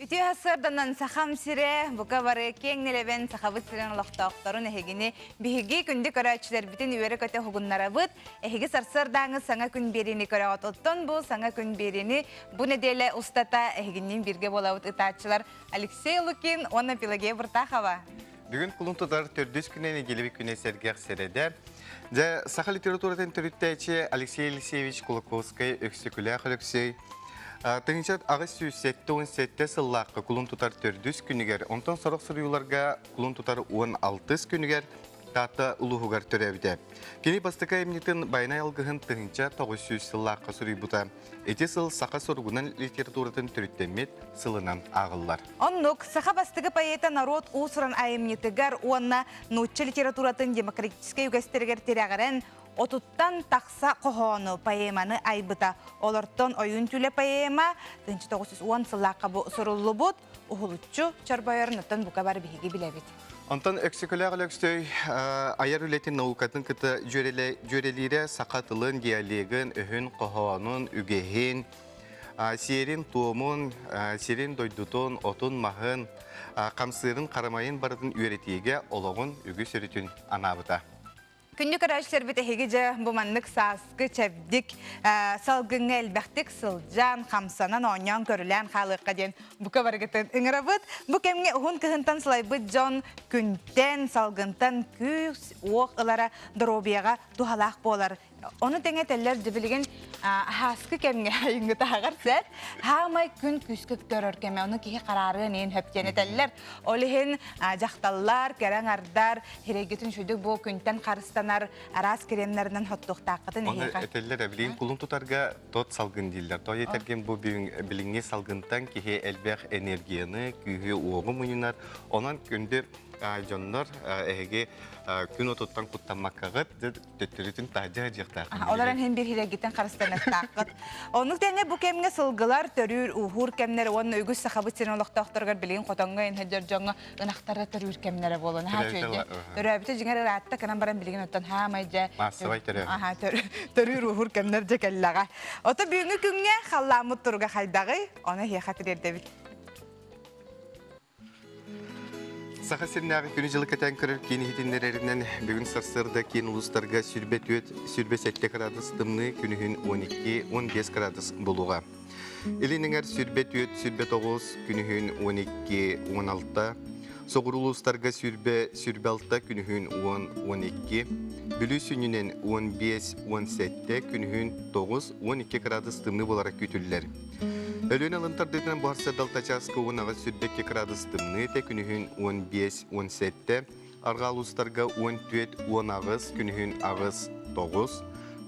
Ütü hasırdanan saxam sire, buka barı kengneleben saxabıt siren loxtoqtorun ehegini bihigi kündü köräçiler bitin üyere köte hugunlara bıt, ehegi sarsırdağınız sana gün birini köräğat ottun bu, sana gün birini bu nedele ustata eheginin birge bolavut ıtaçılar Alexey Lukin, ona Pelageya Burtaxova. Бүгін құлын тұтар төрдіз күнені келіп күне сәргеқ сәреді. Жа саха литературадан түріттәйчі Алексей Алексеевич Кулаковский өксекулі Алексей. Тыңчат ағыз сүйсетті 17 сыллаққа құлын тұтар төрдіз күнігер, онтан сарық сұрыюларға құлын тұтар 16 күнігер таты ұлығығар түрәбіде. Кені бастықа емнетін байнай алғығын тыңча 900 сыллаққа сұрый бұта. Эти сыл саха сұрғынан литературадан түріттемет сылынан ағылар. Оннук, саха бастығы поэта народ усыран айымнетігер, онна нутчы литературатын демократическай үгәстергер терәғарен отуттан тақса қоғону поэманы айбыта. Оларттан ойын түлі поэма 1910 сыллаққа сұрылы бұд, ұғылытчу чарбайырнытын бұқа бар бейге біләбет. Антон эксекуляр өксөй аяр үлетін наукатын кыты жөрелері сақатылын, диалегін, үхін, қоғанын, үгехін, серин туымын, серин дойдутын, отын мағын, қамсырын қарамайын бардың үйретеге олығын үгі сөретін анабыта. Күнді көрәшілер біті хегеже бұманлық сасқы чәбдік салғыңы әлбәқтік сылжан, қамсанан оңян көрілән қалыққа ден бұқа барғытын үңірі бұд. Бұ кәмге ұғын кығынтан сылай бұд жон күнтен салғынтан күз оқ ылара дұробияға дұғалақ болар. Оны тәңе тәлләр дебілген хасқы кәмге айыңғы тағар сәт, хамай күн күскік көрір кәме, оны кейі қарары нейін хөптені тәлләр. Олығын жақталлар, кәрәң ардар, херегетін шүйдік бұл күнтен қарыстанар арас керемлерінен хоттуқтақытын Оны әтәлләр әбілейін құлын тұтарға тот салғын дейлер. Той етерген бұл біліңе салғынтан кейі әлбәқ энергияны, күйі оғы мұнынар. Онан күнді жонлар әйге күн отуттан құттанмаққағыт төттіретін тажа жиқтақ. Оларын хен бір хирегеттен қарыстан әттаққыт. Онық тәне бұл кәмге сылғылар, төрір, ұғыр кәмнері, оның өйгіз сақабыт сен олықтақтырғар білген қотанға енхеджер жоңға ұнақтары төрір кәмнері болын. Төрәбіті жіңер ұратта кәнан баран білген өттен хамай жа. Масывай төрір, ұғыр кәмнер жа кәллаға. Ота бүйінгі күнге қалламыт тұрға қайдағы, оны хеқатыр ердебіт. Саха сирнағы күні жылы кәтен көрір кені хетіндерерінен бүгін сарсырда кен ұлыстарға сүрбе сәтте градус дымны күнігін 12-15 градус болуға. Елініңер сүрбе 9 күнігін 12-16, соғыр ұлыстарға сүрбе 6 күнігін 10-12, бүлі сүнінен 15-17 күнігін 9-12 градус дымны болара күтілілер. Өлін алынтардығынан бұғарса далтачасқы 10 сүрбекке градус дымны те күнігін 15-17, арға ұлыстарға 14-10 күнігін 9,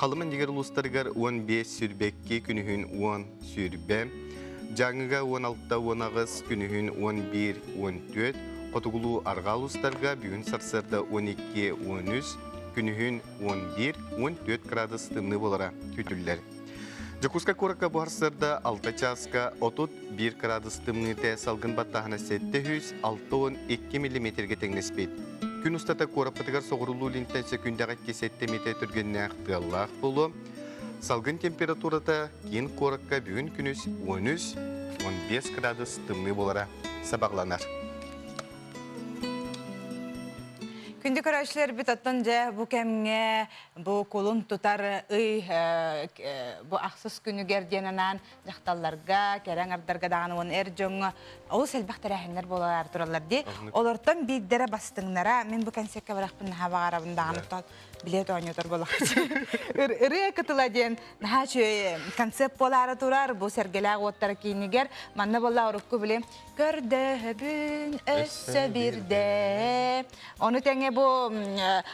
қалымын дегер ұлыстарғар 15 сүрбекке күнігін 10 сүрбе, жаңыға 16-10 күнігін 11-14, қотығылу арға ұлыстарға бүгін сарсарда 12-13, күнігін 11-14 градус дымны болара күтілілер. Жакуска корака бұғарсырда 6 часка 1 градус дымныте салғын баттағына 700-6-2 мм теңнеспейд. Күн ұстата кораппатығар соғырылу линтенсе күндіға 7 метр түргенне ақтығаллақ болу. Салғын температурата кен коракка бүгін күніс 13-15 градус дымны болара сабағланар. Күнді көрәшілер біт аттан жа бұ кәмге бұ қолын тұтар бұ ақсыз күні керденінен жақталларға, кәрәң ардарға дағаны оны әр жоңы ол сәлбақтар әхінлер болалар тұралар де. Олардан бейдері бастыңнара, мен бұ кәнсекке барақпын наға бағарабын дағаны билет ойнатор болақчы. Үрі күтіла ден, наға концепт болары тұрар, бұ сәргеләғ оттары кейінігер, манна болла ұрыққы білем, көрдәбін өссі бірде. Оны тәңе бұ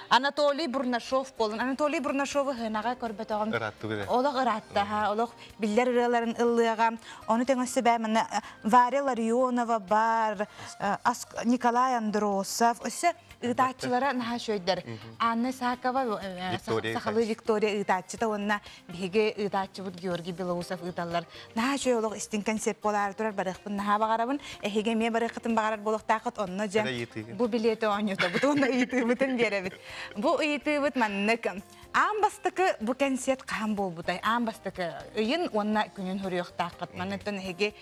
Анатолий Бурнашов болын. Анатолий Бурнашовы ғынаға көрбет оғым. Олық ұратты, олық білдер ұрыларын ұллыға. Оны тәңе өссі бәмін Варя Ларионова бар, Николай Андросов, өссі ытатчылара наха шөйдер. Анны Сакова, Сахалы Виктория ытатчыта, онна биге ытатчы бұд Георгий Белоусов ыталар. Наха шөй олық істін концепт болар тұрар барықпын наха бағарабын. Әхеге ме барықытын бағарар болық тақыт, онна жа бұ билеті ойнеті бұд, онна үйті бұтын беребіт. Бұ үйті бұд маннық Амбастыкы бу концерт кам болбутай. Амбастыкы ыйын онна күнүн хөрүөхтааккат. Манытын хеге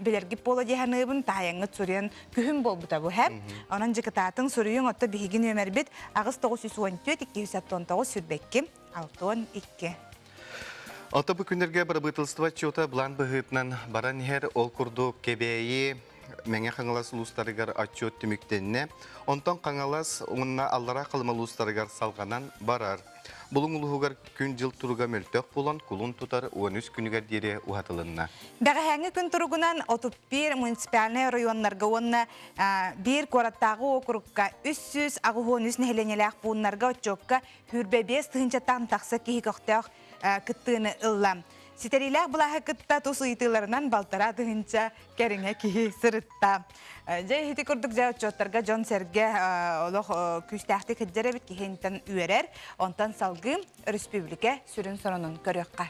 белерги пола деханыбын таяңы цурен күһүн болбута бу хэп. Онан жыкытатын сурuyun отто бигин өмербит агыс 914 219 сүрбекки 612. Ата бу күннерге барабытылства чота блан быгытнан баран хер ол курду кебеи Мәңе қаңалас ұлыстарығар отчет түміктенне, онтан қаңалас оңына аллара қалымал ұлыстарығар салғанан барар. Бұлың ұлығығар күн жыл тұруға мөлтөк болан күлін тұтар 13 күнігер дере ұғатылынна. Бәғәңі күн тұруғынан 31 муниципалны районларға онына бір қораттағы округқа 300 ағуғоныз нәхеленеләқ бұнларға отчетқа хүрбебес тұхынчаттан тақсы кейі көқтеуқ күттіғыны ұллам. Ситерилях бұлағы күтті тұсы итыларынан балтара тұхынча кәріңе кейі сырытта. Жай хеті күрдік жай отчеттарға Джон Серге олық күстәқті күджері біт кейінтен үйерер, онтан салғы республика сүрін соронын көріққа.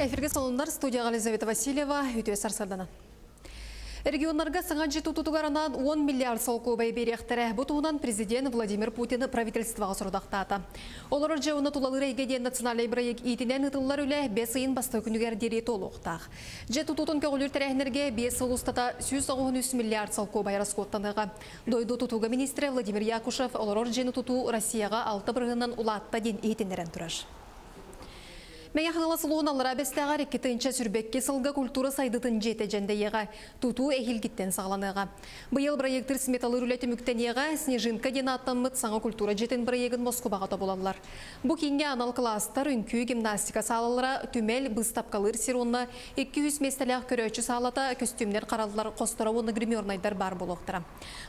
Эфирге салондар студияға Елизавета Васильева, үтіе сарсардана. Регионларға саңан жету тұтуғаранан 10 миллиард солқу бай беректірі. Бұтуынан президент Владимир Путин правительствоға сұрдақтаты. Олар жауына тұлалыр әйгеден националай бірайық етінен ұтылар үлі 5 айын басты күнігер дере толуқтақ. Жету тұтын көгілер тәрәхінерге 5 ұлыстата 193 миллиард солқу бай расқоттаныға. Дойду тұтуға министрі Владимир Якушев олар жені тұту Россияға 6 бірғынан ұлатта ден етінерін тұраш. Мәңе қаңыласы луын алыра бәстіғар екетінші сүрбекке сылға культура сайдытын жеті жәнді еға, тұту әйілгіттен сағланыға. Бұйыл проекттір сметалы рулеті мүктен еға, снежинка ден аттанмыт саңа культура жетін проегін Москваға табылалар. Бұ кенге анал кластар үнкі гимнастика салалыра түмел бұстапқалыр сиронна 200 местелях көрөчі салата көстюмнер қаралылар қостыра оны гримернайдар бар болуқтыра.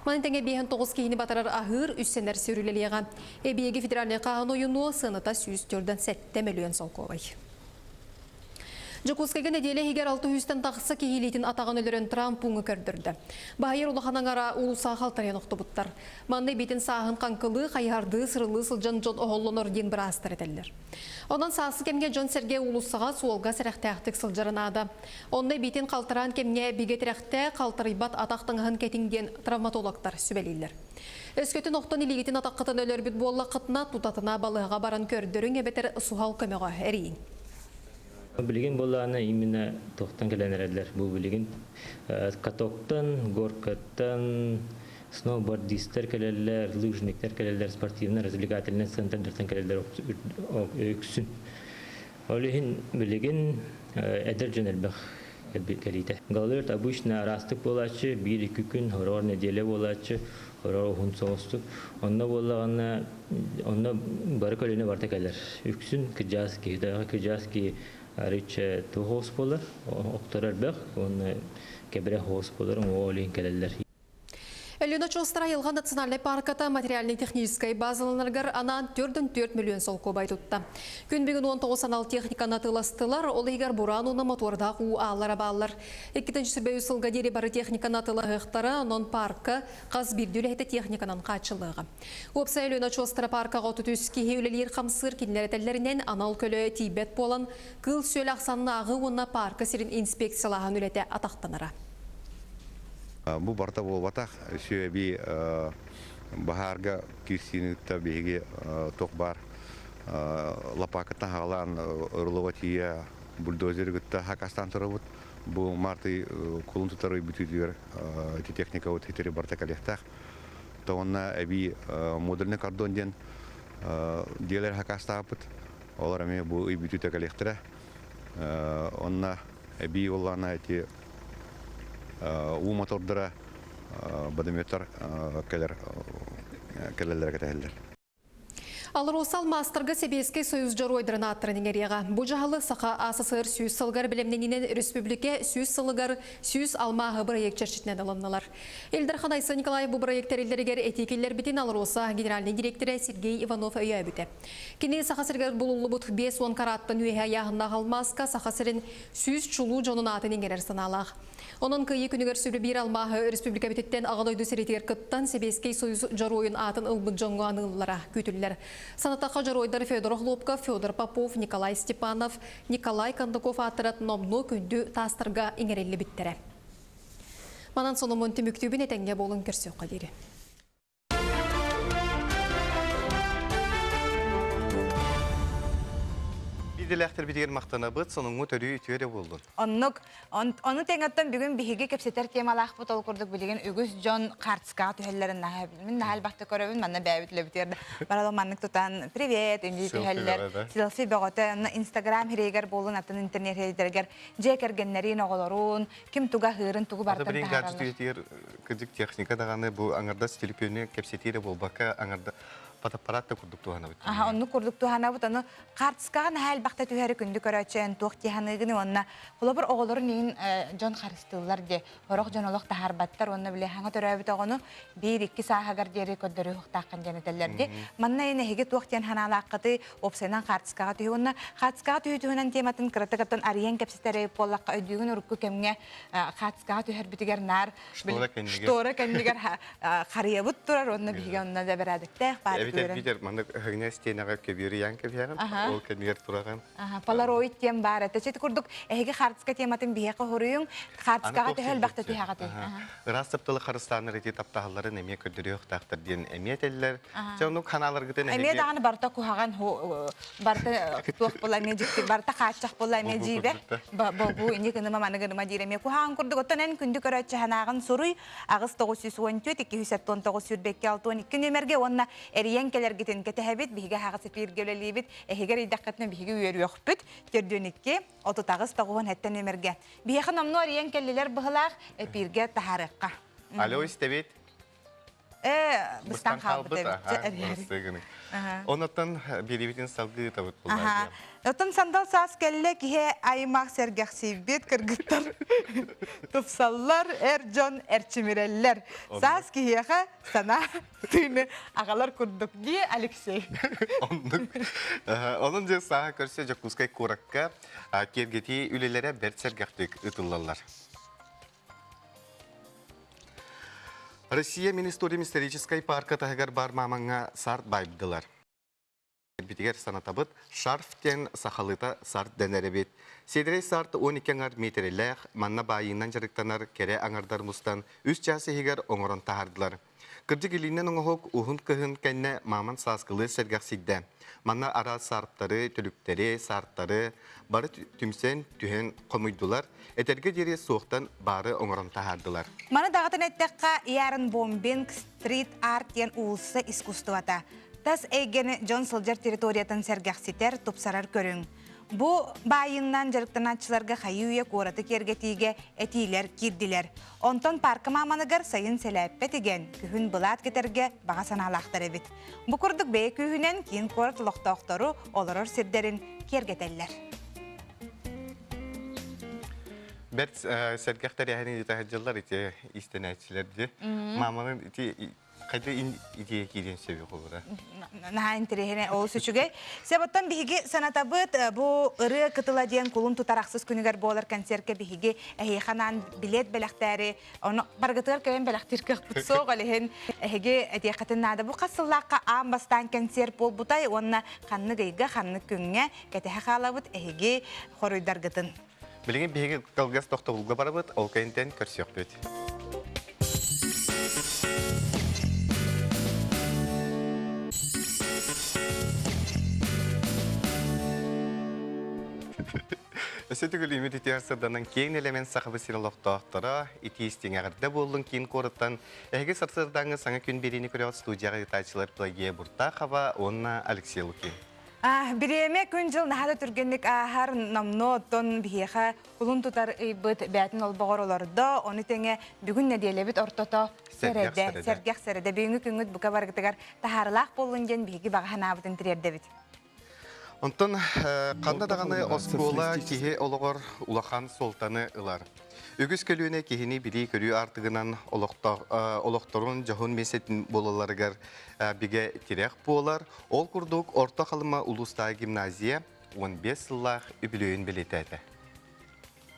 Манытеңе 5-9 кейіні батарар ахыр үссенер сөрілелеға. Эбиеге федеральный қағын ойыну сыныта 104-ден 7 миллион солковай. Жокускайга неделе хигер 600-тен тақсы кейлейтін атаған өлерін Трамп ұңы көрдірді. Бағайыр ұлықанан ара ұлыса қалтарен оқты бұттар. Манны бетін сағын қанқылы, қайарды, сырылы сылжан Джон оғылыныр ден бір астыр етелдер. Онан сасы кемге Джон Серге ұлысыға суолға сәрәқтәқтік сылжарын ады. Онны бетін қалтаран кемге бегетірәқті қалтарайбат атақтыңғын кетіңден травматологтар сүбелейлер. Өскөтін оқтан илегетін атаққытын өлер бүт болла қытына тұтатына балыға баран көрдірін әбетер суғал көмеға әрейін. Билигин болланы именно тоқтан келенерелер. Бұл билигин катоктан, горкаттан, сноубордистер келелер, лыжниктер келелер, спортивно-развлекательный центрдерден келелер өксүн. Олихин билигин эдер жөнелбек келейте. Галерт обычно растык болачы, 1-2 күн, хорор неделе болачы, хорор хун соғысту. Онна боллағаны, онна бары көліне барта келер. Өксүн кыжаски, дайға кыжаски Ариче ту хосполар, оқтарар бәқ, оны кебіре хосполар, олин келелер. Элена Чостара елған национальный парката материальный технической базаланаргар анан 4 миллион солко байтутта. Күн бігін 19 санал техниканы тыластылар, ол егер бурануны моторда қу аллара баллар. 2-ші сүрбе үсілға дері бары техниканы тылағықтары, онын паркка қаз бірділі әйті техниканан қачылығы. Опса Элена Чостара паркаға түтүскі хеулелер қамсыр кенлеретелерінен анал көлі тибет болан, қыл сөл ақсанны ағы онына парка сирин инспекциялаған үлеті атақтанара. Бу барта болбатах сөйби бахарга кирсинитта беге ток бар лапаката халан руловатия бульдозер гытта хакастан турабут бу марты кулун тутары бүтүдүр эти техника вот хитери барта калехтах то онна эби модульный кордон ден делер хакастапыт оларами бу и бүтүтө калехтера онна эби олана эти у мотордара бадыметр келелер кетелер. Алыр осал мастырға Себеске союз жару ойдырына аттырының әрияға. Бұ жағалы сақа АССР сүйіз сылғар білемненінен республике сүйіз сылығар сүйіз алмағы проект черчетінен алынылар. Элдархан Айса Николаев бұл проекттер елдерігер этикелер бітін алыр оса генеральный директоры Сергей Иванов өйі бүті. Кені сақа сіргер бұлылы бұт 5-10 караттын өйі аяғында қалмасқа сақа сірін сүйіз чулу жонын атының ерер саналақ. Onun кыйы күнігер сүрі бір алмағы республика бететтен ағын ойды сіретер кыттан Себескей союз жаройын атын ұлбыт жоңғы анылылара күтілілер. Санатаққа жаройдар Федор Хлопка, Федор Попов, Николай Степанов, Николай Кандаков атырат номну күнді тастырға еңерелі біттері. Манан сонымын түміктюбін етенге болын көрсеу қадері. Биделәхтер бидеген мақтана быт, соныңы төрі ütüere болдun. Onu teŋаттан бүгін биһиги кепсетер темалақ бұт ол күрдік білеген үгіз Джон Қартысқаға түйелерін нахал бақты көрөбін, манна бәбітлі бітерді. Баралы маннық тұтан, привет, үнді түйелер, селфи бөғоты, Инстаграм хирегер болын, атын интернет хирегер, жекергеннерін оғыларун, кім туға хырын туғы бартын Ата білген гаджет ütüер күдік техника дағаны бұл аңарда стиліпені кепсетері болбақа аңарда Патапаратта курдук тухана бит. Онну курдук тухана бут, аны Қартысқаға нахал бақты түйері күнді көрөчен, туқ тиханыгыны онна. Олабыр оғылары нейін Джон Қарыстылар де, ороқ жонолық тахар баттар, онна біле хаңа төрөбіт оғыны 1-2 сағағар дері көддері ұқтаққан жәнетелерді. Манна ені хеге туқ тен ханалаққыты опсайнан Қартысқаға түйі. Онна Қартысқаға түйі түйінен тематын кыраттығыттан ариян кепсетері поллаққа өдігін ұрыққы кемге Қартысқаға түйір бітігер нар. Штора кәндігер қариябыт тұрар, онна біге онна да бірадықтақ. Бидер мандык хыгына стенага көбүрү янка бяган, ол кемер тураган. Polaroid тем бар. Течет курдук эге Қартысқа тематын бияка хоруюң, Қартысқаға төһөл бакта түйагаты. Растаптылы Кыргызстаны рети таптагалары неме көдүрүк тактыр ден эмиетеллер. Жону каналларга неме. Эме даганы барта кухаган барта туак бола медик барта качак бола медибе. Бу инде кene маманыгыма диреме кухаган курдук оттан күндү көрөчө ханаган суруй агыс 914 219 сүрбекке 612 нөмерге онна Янкелер гитен кетебит биге хагысы пиргелелибит эхигер идаккатны биге үйөрүөхпүт төрдөнүкке отутагыс тагуан хеттен эмерге биге номнор янкеллер быгылак пирге тахарыкка Алло истебит быстан калбыт Онотан бирибитин салгы табыт булар. Отон сандал саас келле кихе аймак сергексибит кыргыттар тупсаллар Джон Эрчимиреллер. Саас кихеха сана тыйны агалар курдук ди Алексей. Onun же саха көрсө жакускай куракка кергети үлелере бер сергектик ытыллалар. Россия Министория исторической парка тагар бар мамаңа сарт байбдылар. Битигер санатабыт шарфтен сахалыта сарт денеребит. Седрей сарт 12 метрлек манна байынан жарыктанар кере аңардар мустан 3 часы хигер оңорон тахардылар. Кырдык илинен оңохок ухун кыхын кенне маман саскылы сергаксидде. Манна ара сарптары, түлүктери, сарттары бары түмсен түһен комуйдулар. Этерге дере соқтан бары оңорон тахардылар. Мана дагытын эттекка ярын бомбинг стрит арт ен улсы искусствата. Тас эйгени Джон Сылжар территориятын сергакситер тупсарар көрүң. Бу байыннан жарыктанатчыларга хайуя кораты кергетиге этилер кирдилер. Онтон паркы маманыгар сайын селеппет еген күхүн былат кетерге бага саналактар эбит. Бу курдук бей күхүнен кийин корат локтоктору олорор сирдерин кергетеллер. Бет сергактар яхини тахажылар ите истенетчилерди. Маманын ити кайда идея кирен себеп болура. На интерехне ол сүчүгө. Себоттан биги санатабыт бу ыры кытыла диен кулун тутараксыз күнүгөр болар концертке биги ханан билет белактары, оны баргатыр кем белактыр кыпт сог алехен эге этекатын нада бу касыллакка амбастан концерт болбутай, онна ханны гыйга ханны күнгө кете халабыт эге хоруйдаргытын. Билген биги калгас токтобулга барабыт, ол кайынтен көрсөкпөт. Өсетігіл үміт етеарсырданын кейін элемент сақыбы сиралықтақтара, итейістен ағырда болдың кейін қорыттан, әйге сарсырдаңы саңа күн берені көрет студияға етайшылар плагия бұрта қава, онна Алексей Лукин. Биреме күн жыл нахада түргенлік ағар намно оттон бейеға құлын тұтар бұд бәтін ол бағыр оларды, оны тәңе бүгін нәделебет ортото сәргек сәреді. Бүйінгі күнгіт бұқа барғытығар тахарылақ болын ден бейге бағахан абытын тірерді біт. Онтон қанда дағаны оскола кеге олығыр улахан солтаны ылар. Үгіз көлуіне кегені білі көрі артығынан олықтырын жағын месетін болаларығар біге тирек болар. Ол күрдік орта қалыма Улустағы гимназия 15 сыллақ үбілуін білетеді.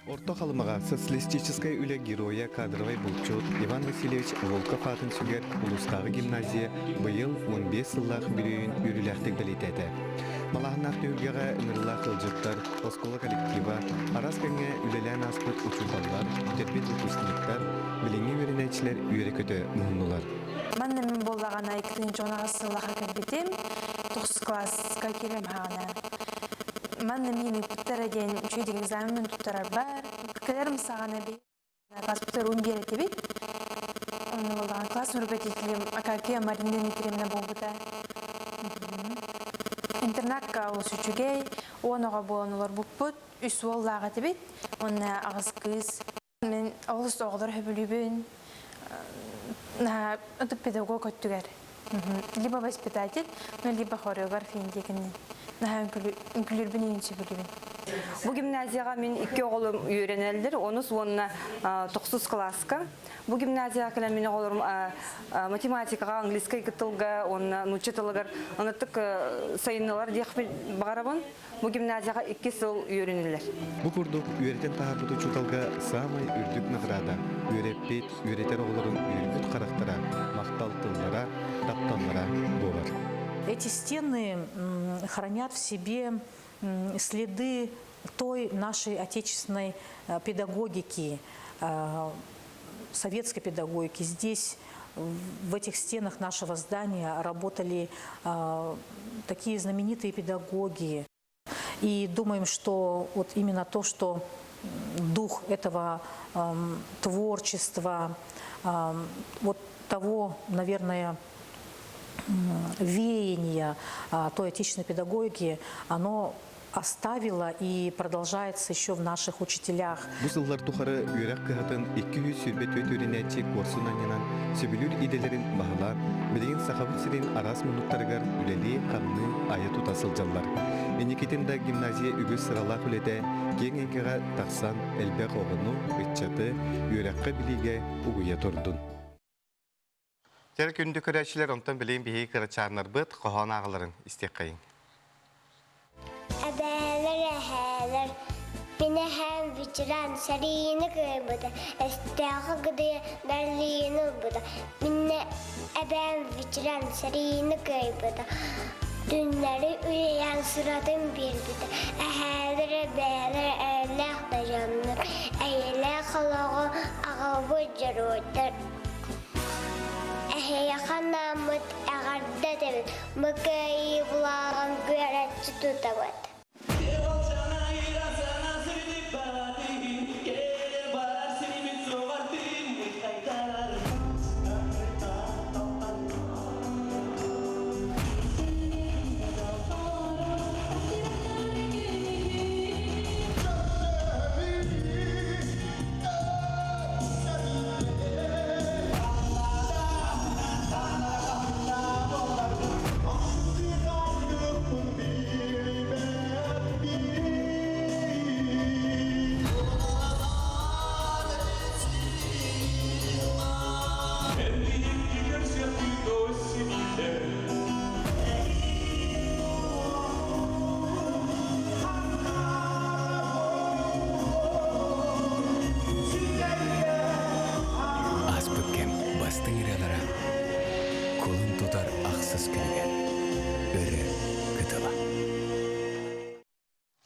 Орто халымаға социалистическая үле героя кадровой булчут Иван Васильевич Волков атын сүгер улустағы гимназия быйыл 15 сыллах бүрейін үріләқтік білетеді. Малағынақ түйілгеға үмірлақ ылжыттар, оскола коллектива, арас кәңе үлелән аспыт учубалар, тербет выпускниктар, біліңе өрінәчілер үйері көті мұхыннулар. Манна мен болдағана 2-10 сыллаға кәлбетем, 9 классқа келем хағана. Манна мені бұттара ден үшейдегі экзамен тұттарар бар. Кәлерім сағана бей. Класс бұттар 11 әтебет. Оны болдаған класс нұрбәтетілем Акакия Маринен екереміне бол бұта. Интернатқа ол сүчігей, оныға болан олар бұқпыт, үс оллаға әтебет. Оны ағыз қыз. Мен олыс оғылар хөбілібін. Ұтып педагог өттігер. Либо воспитатель, либо хореография дегеннен. Үңкілер бінейінші білген. Бұл гимназияға мен 2 оғылым үйренелдір, оныз онына 9 класска. Бұл гимназияға кәлі мен оғылырым математикаға, английскай кітілға, онына нучетылығыр, оныттық сайынылар дейқпен бағарабын. Бұл гимназияға 2 сыл үйренелдер. Бұл күрдік үйретен тағарбыты чуталға самай үрдік нағырада. Үйреппет, үйретер оғылырын үйргіт қарақтара, мақтал тылдара, тапталлара болар. Эти стены хранят в себе следы той нашей отечественной педагогики, советской педагогики. Здесь, в этих стенах нашего здания, работали такие знаменитые педагоги. И думаем, что вот именно то, что дух этого творчества, вот того, наверное, веяние той отечественной педагогики, оно оставило и продолжается еще в наших учителях. Бұл сыллар тұқары үйрек қығатын 200 сүрбет өт өрінәтчі корсунан янан сөбілер иделерін бағыла, білеген сақабыт сирен арас мұнуқтарығар үлелі қанны ая тұтасыл жаллар. Менекетінде гимназия үгі сыралақ үлеті кең еңкеға тақсан әлбәқ оғыну өтчаты үйрекқа біліге ұғыя тұрдын. Тәрі күнді көрәшілер онтан білейін бейі қырачарнар бұд қоған ағыларын істек қайын. Әбәлер әхәлер, мені әм вичіран сарийіні көйбіді, әстәғі ғыды бәрлейіні бұды. Мені әбәм вичіран сарийіні көйбіді, дүнлері үйеян сұрадың бербіді. Әхәлер әбәлер әләқ да жанлыр, әйелі қалағы ағылбы жыройдыр. Әхея қанамыт әғарда дәбіт, мүкәйі бұлағын көрәтші тұтабыд.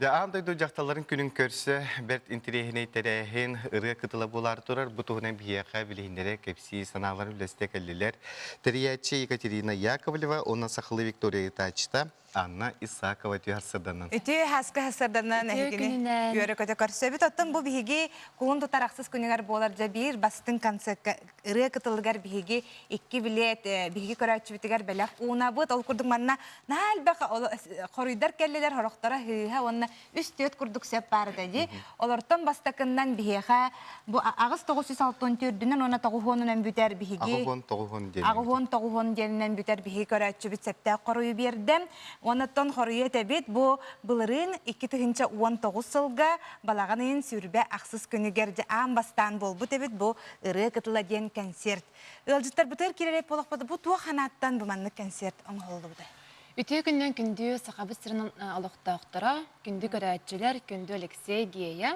Андайду жақталарын күнін көрсі, бәрт интерегіне тәрәхін ұры қытылы болар тұрар, бұтығынан бияқа білейіндері кәпсі саналарын үлесте кәлілер. Тәрияйчі Екатерина Яковлева, ona сақылы Виктория Тачта, Анна Исакова түйарсырданын. Үті хасқы хасырданын әйгіні үйері көті көрсөбіт. Оттың бұл бігі құлын тұтарақсыз күнігер болар жа бір бастың ұры қытылығар бігі екі білет, бігі көрәтші бітігер бәләқ уына бұд. Ол күрдің манна нәл бәқі қорыйдар кәлілер хорықтара хыға онына үстет күрдік сөп бары дәді. Оларттан бастақыннан бігі ағыз 964-дүнен оны тоғуғонынан бүтер бігі ағуғон тоғуғон делінен бүтер бігі көрәтші біт сөптә қорыйы бердім. Онаттан хорыйы тәбет бұл бұлырын 2019 сылға балағанын сүрбе ақсыз күнігерді аң бастан бол. Бұл тәбет бұл ұры қытыла ден концерт. Үлжіттар бұтыр керерек болық бады. Бұл туа қанаттан бұманны концерт оңғолды бұды. Үте күннен күнді сақабы сырының алықтақтыра, күнді көрәтчілер, күнді Алексей Гея,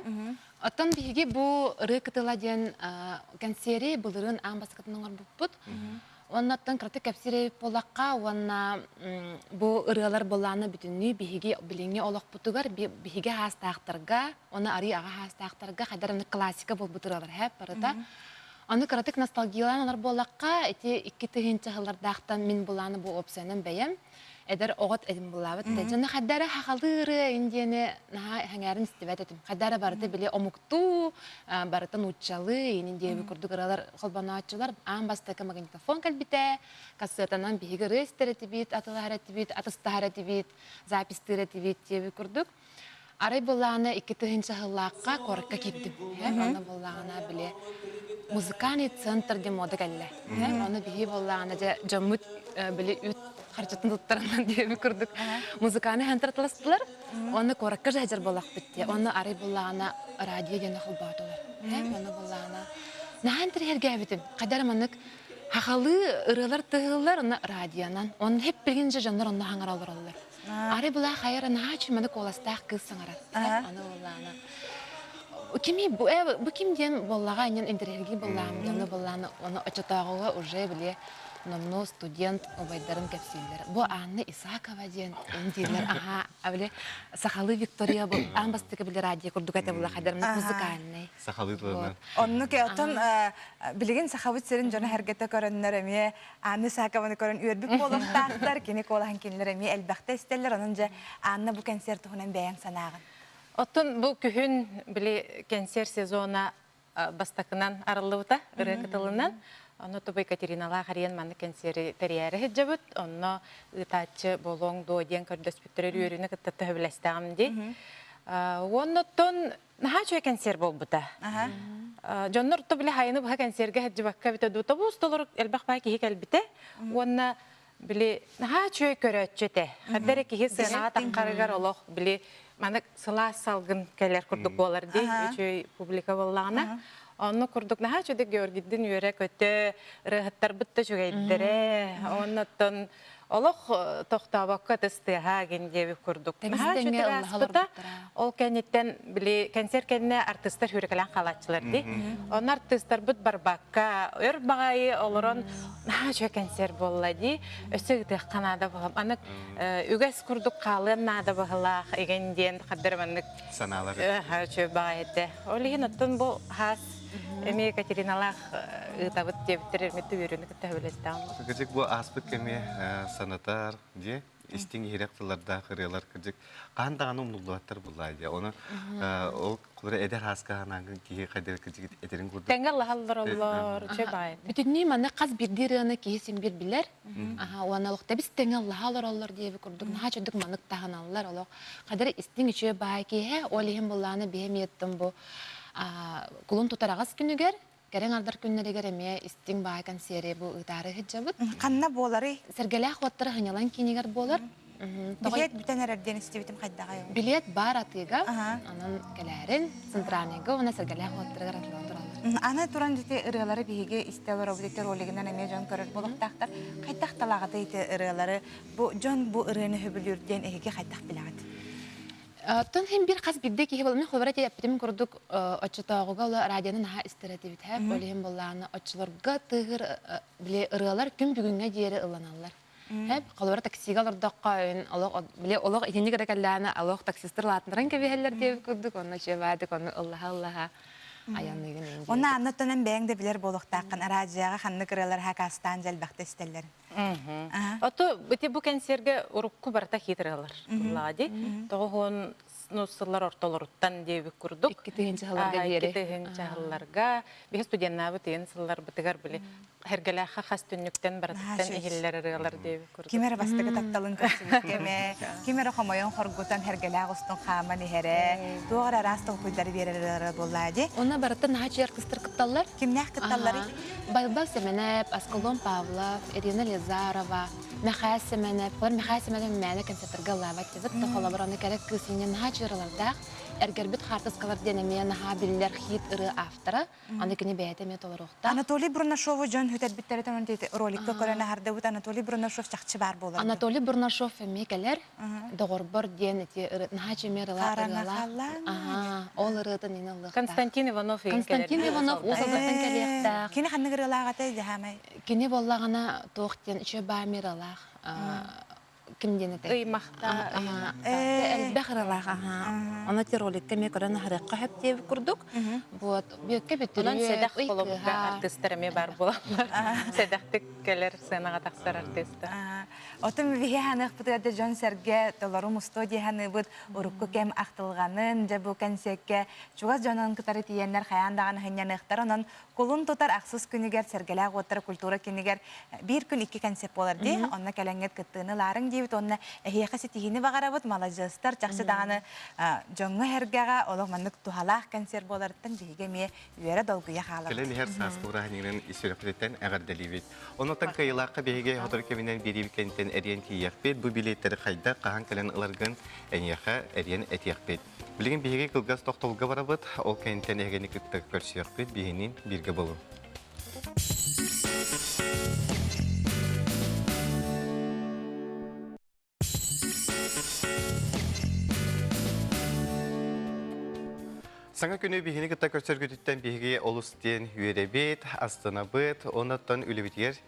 Оттон биһиги бу рыкытыла ден консери булырын амбаскатының арбуппут. Оннаттан краты капсире полакка, онна бу ырылар боланы бүтүннү биһиги билиңе олоқпутугар биһиги хастаактарга, оны ари ага хастаактарга хадарымны классика болбутуралар хэп барыта. Аны краты ностальгияланар болакка, эти 2-нче жыллардактан мин буланы бу опсиянын бәям. Эдер огот эдим булабыт. Жана хаддара хакалдыры индиене хаңарын истебет этим. Хаддара барды биле омукту, барытын уччалы, индиеби курдук аралар холбанаатчылар, амбастака магнитофон калбите, кассетанан биһиги рестеретибит, атыларетибит, атыстаретибит, запистеретибит теби курдук. Арай буланы 2-нче жыллакка коракка киттим. Аны буллагына биле музыкальный центр де мода галле. Аны биһи буллагына жаммут биле үт харчатын туттарынан деби курдук. Музыканы хантыртыластылар. Оны коракка жажар болак битти. Оны арай буллагына радио жана хылбатылар. Аны буллагына нахантыр хергебитим. Кадар манык хахалы ырылар тыгылар оны радионан. Оны хеп билгенже жандар оны хаңаралар алар. Арай була хайра нахачы манык оластак кыз саңарат. Аны буллагына Кими бу ким ден боллага анен интерьерги боллам, яны болланы оны очотагыга уже биле номно студент обайдарын кепсиллер. Бу Анна Исакова ден индилер ага, абиле Сахалы Виктория бу амбастык биле радио курдук ата була хадар музыкальный. Сахалы тылынан. Онну ке отон билеген сахабыт серин жана хергете көрөннөр эми Анна Исакованы көрөн үрбүк болуктаактар, кини колахан кинилер эми элбакта истеллер, онун же Анна бу концерт хунан бәяң санагын. Оттон бу күһүн биле концерт сезона бастакынан арылыбыта, ырыкытылынан. Оно тобой Екатерина Харин маны концерт терьяре хеджабыт, онно ытачы болоң до ден көрдөспүттөрөр үйрүнө кытта хөбүлөстөгүм ди. Оннотон нахачы концерт болбута. Жоннор то биле хайны бу концертке хеджабакка бите дута бу столор элбак баки хекелбите. Онна биле нахачы көрөчөтө. Хаддере ки сына таккарыгар олох биле маны сыла салгын келер курдук болар ди, үчөй публика боллагына. Онны курдук нахачы де Георгийдин үйрө көтө рыхаттар бытта жүгейдере. Оннотон олох токтабакка тыстыга гендеби курдук. Нахачы ол кенеттен биле концерт кенне артисттар хүрекелен калачылар ди. Онар артисттар бут барбакка өр багай олорон нахачы концерт болла ди. Өсөгдө Канада болам. Аны үгәс курдук калын нада багла эгенден кадырманнык Саналар. Нахачы багайда. Олихин оттон бу хас эми Екатерина Лах табыт дебиттер мети үйрөнүп кеттебелестам. Кыжык бу аспыт кеме санатар же истин иректыларда кырылар кыжык кандаган умдулаттар булайды. Оны ол кулра эдер хасканагын кие кадер кыжык этерин курду. Теңгел халлар чебай. Бүтүннү маны каз бирдираны кесин бир билер. Уаналыкта биз теңгел халлар деп курдук. Нахачыдык манык таханалар олок. Кадер истин үчө баки олихим буланы бемиеттим бу. Кулун тутарагас күнүгер, керең ардар күннерегер эме истин бай концерт бу ытары хеджабыт. Канна болары? Сергелах ваттыр хынялан кинигер болар. Билет бүтенерден истебитим кайдага yok. Билет бар атыга, анын келерин центральныйга, она сергелах ваттыргар атлан туралар. Аны туран жете ырылары биге истелер обдектер олигинен эме жон көрөр болуктактар. Кайдак талагыта ите ырылары бу жон бу ырыны хөбүлүрден эге кайдак билагат. Тон hem bir qaz bidde ki hebal men xobara te yaptım kurduk açıtağıga radyanın ha isteretibit hep böyle hem bollarını açılarga tığır bile ırılar gün bugüne diğeri ılananlar. Hep qalora taksigalar daqayın Allah bile Allah ikinci kere kellana Allah taksistler latındıran gibi heller diye kurduk onu şevadık onu Allah ayanlığın indi. Onu anlatanan beğen de bilir boluktaqın araziyaga xanны kırılar hakastan jelbaqta isteller. Ото bu концертге урукку барта хитралар. Лади. Тогон нусылар ортолоруттан деп курдук. 2-нче жылларга бери. 2-нче жылларга бир студентнабы тен сыллар битигер биле. Хергелаха хастүннүктен бараттан ихиллер аралар деп курдук. Кимер бастыгы татталын көсүбүт кеме. Кимер хомойон хоргутан хергелагыстын хаманы хере. Тугара растын куйдар берер боллади. Она бараттан хачы артисттер кытталлар. Кимнах кытталлары? Байбал Семенеп, Асколон Павлов, Ирина Лизарова, Михаил Семенеп, Михаил Семенеп мәне концерттерге лават тезет тохолабыраны керек кысынен хачырларда эргербит хартыскалар денеме наха биллер хит ыры автора, аны кини бәйтеме толорукта. Анатолий Бурнашов жон хүтәт биттеретен роликка көрәне хардабыт Анатолий Бурнашов чакчы бар булар. Анатолий Бурнашов эмекелер догорбор ден эти наха чемерла ага, ол ырытын инылыкта. Константин Иванов Константин Иванов узалдын келекта. Кини ханныгырылагата жаһамай. Кини боллагана тоқтен иче бамиралах. Кимден эте? Ыймахта. Бахралах, ага. Аны роликка ме көрәне харакка хәп дип күрдүк. Вот, бөккә Онан битүле. седах колумда артистларыме бар булалар. Седахтык келер сценага тахсар артиста. Отым вихе ханық бұтығады Жон Серге толарум студия ханы бұд ұрыққы кем ақтылғанын, жабу кәнсекке чуғаз Жонын кытары тиеннер қаяндағын хынянықтар, онын қолын тұтар ақсыз күнігер Сергеләғ отыр культура күнігер бір күн екі кәнсеп болар дей, онына кәләңет күттіні ларың дейбіт, онына әйеқасы тихіні бағара бұд, малажыстар, жақсы дағаны Жонғы хергеға олық мандық тухалақ кәнсер болардың бейге ме үйері долгуя қалар. Келен әр састуыра ханығын исөріптен әғарделивет. Онытан кайылаққа бейге хотыр кемінен беріп кәнтен әрен кияқпет, бұл билеттері қайда қаған кәлен ыларғын әнияқа әрен әтияқпет. Білген бейге қылғас тоқтолға барабыд, ол кәнтен әгені күтті көрсияқпет, бейінен бірге болу. Саңа күні бейіні күтті көрсергөтіттен бейге олыстен үйеребет, астынабыт, онаттан үлібетігер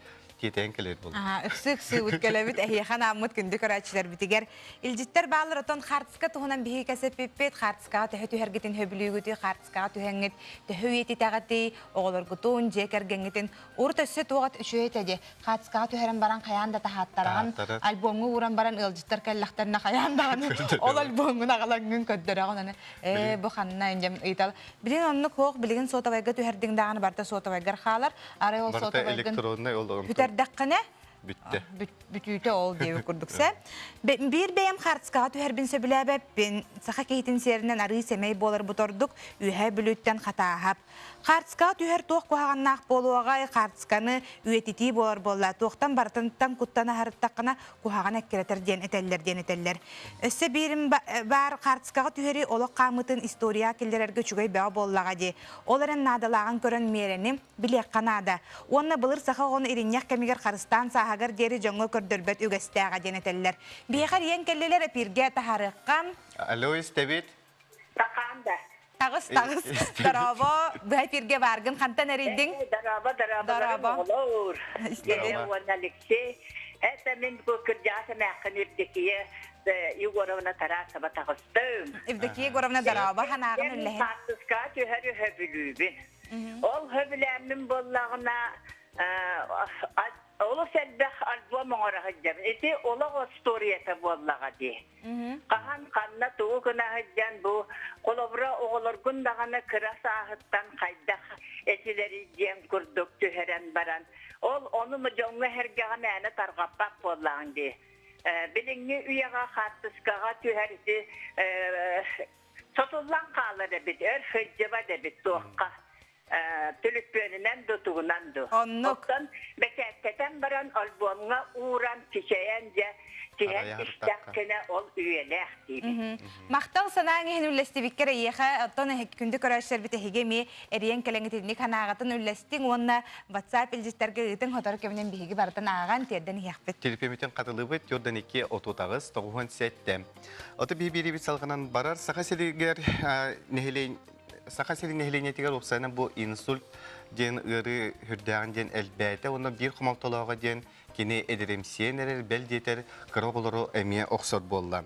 кетен келер болды. Үксі өткелебет әйехан амыт күнді көрәтшілер бітігер. Илжиттер бағылыр отон қартысқа тұғынан бейге кәсіп беппет, қартысқаға түхі түхергетін хөбілігіті, қартысқаға түхенгет, түхі өйеті тағаты, оғылыр күтуын, жекергенгетін, ұр төсі туғат үші өйтеді. Қартысқаға түхерін баран қаян да тахаттараған, альбомы ұран баран ылжиттер кәллақтарына қаяндағаны, ол альбомын ағалаңын көддіріған. Бұ қанына өндем ұйтал. Білген онны қоқ, білген сотавайға түхердің дағаны барда сотавайғар қалар, арай ол сотавайғын даққаны бүтүйті ол деуі күрдіксі. Bir бәйім қартысқаға түхербінсі біләбәппен, сақа кейтін серінен ары семей болар бұтордық, үйе бүліттен қатағап. Қартысқаға түхер тоқ қоғаннақ болуағай қартысқаны үйететі болар болла. Тоқтан бартынттан құттана харыттаққына қоғаған әккеретер ден етелер. Өсі берім бар қартысқаға түхері олық қамытын история келдерерге чүгай бәу боллаға де. Оларын надалаған көрін мерені білек қанада. Онына бұлыр сақа оны ириннеқ кәмегер қарыстан сағағыр дері жоңы көрдірбет үгістәға ден етелер. Бейқар ең келлелер әпірге тахарыққам. Алло, істебет? Тақанда. Тағыз. Дараба, бұй пирге барғын қантан әрейдің? Дараба. Олаур. Еуан Алексей. Әті мен көкірдясы мәқін ебдекие юғырауына тарасыба тағыстым. Ебдекие ғырауына дараба ханағын үлләхін. Тартысқа түйәрі хөбілубін. Ол хөбіләмін боллағына Олы сәлбәқ альбом оңырағыджам. Эти олық историята боллаға де. Қахан қанна туғы күні ғыджан бұл қолыбыра оғылыр күндағаны кірас ағыттан қайдақ әтілері ден күрдік түхерен баран. Ол оны мұжоңы әргеға мәні тарғаппақ боллағын де. Біліңі үйеға қартысқаға түхерді сотылан қалыр әбет, өр хүджіба дәбет тоққа. Tülüpönünden tutuğunandı. Ondan bekletten baran albomuna uğran kişeyence tihen iştakkene ol üyeler gibi. Maqtal sanağın ehin üllesti bikkere yeğe ottan kündü körəşlər bite hegemi eriyen kelengetinik hanağatın üllestin onna WhatsApp iljisterge ıtın hotar keminen bihigi bardan ağan terden yaqbet. Telefemiten qatılıbıt yordan 2 ototağız 97. Oto bibiri salğanan barar saxaseliger nehleyn Сақасели нехленетігер опсайна бұл инсульт ден ұры хүрдәғін ден әлбәті, оны бір құмалталауға ден кені әдіремсиен әрер бәл детер қыры әме оқсор болла.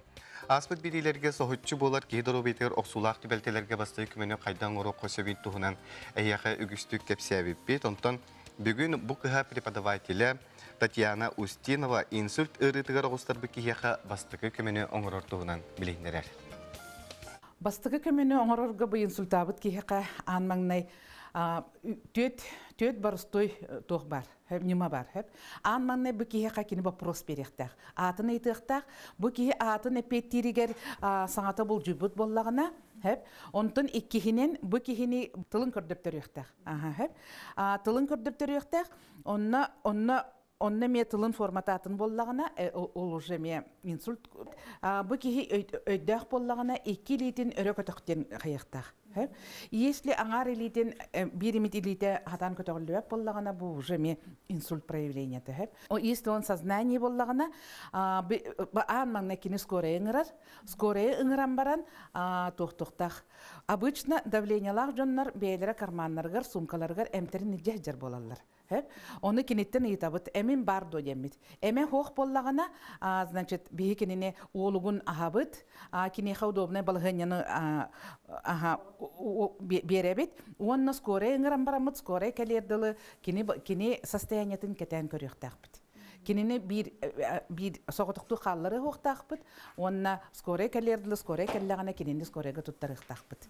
Аспыт бірилерге соғытчы болар кейдір обетер оқсулақ түбәлтелерге басты күмені қайдан ұры қосабет тұғынан әйяқы үгістік кәпсәбіп бет. Онтан бүгін бұл қыға преподавателі Татьяна Устинова инсульт ұрытығыр оғыстар бұл кейяқы бастықы күмені оңырыр тұғынан білейіндерер. Бастығы көмені оңырырға бұл инсультабыт кейіға анмаңнай төт барыстой тоқ бар, нема бар. Анмаңнай бұл кейіға кені вопрос беректақ. Атын айтықтақ, бұл кейі атын әпеттерігер саңата бұл жүбіт боллағына, онтын еккехінен бұл кейіні тылын көрдөптер өқтақ. Тылын көрдөптер өқтақ, онна онна ме тылын формататын боллагана ол уже ме инсульт бу кихи өйдөх боллагана 2 литин өрө көтөктен кайыктак. Если аңар илитен биримит илите хатан көтөгүлүп боллагана бу уже ме инсульт проявление те. Если он сознание боллагана ан магнекини скорее ыңыран баран токтоктак. Обычно давлениялар жоннор бейлere карманнаргар сумкаларгар эмтерин жер болалар. Оны кинеттен итабыт эмин бар до демит. Эме хох боллагана, значит, бихикинине олугун ахабыт, кинеха удобный балгыняны беребит. Онна скорее ыңыран барамыт, скорее келердылы, кини состояниятын кетен көрүктакпыт. Кинини бир соғытықты қаллары хоқтақпыт, онна скорее келерділі, скорее келлағана кинини скорейға туттарықтақпыт.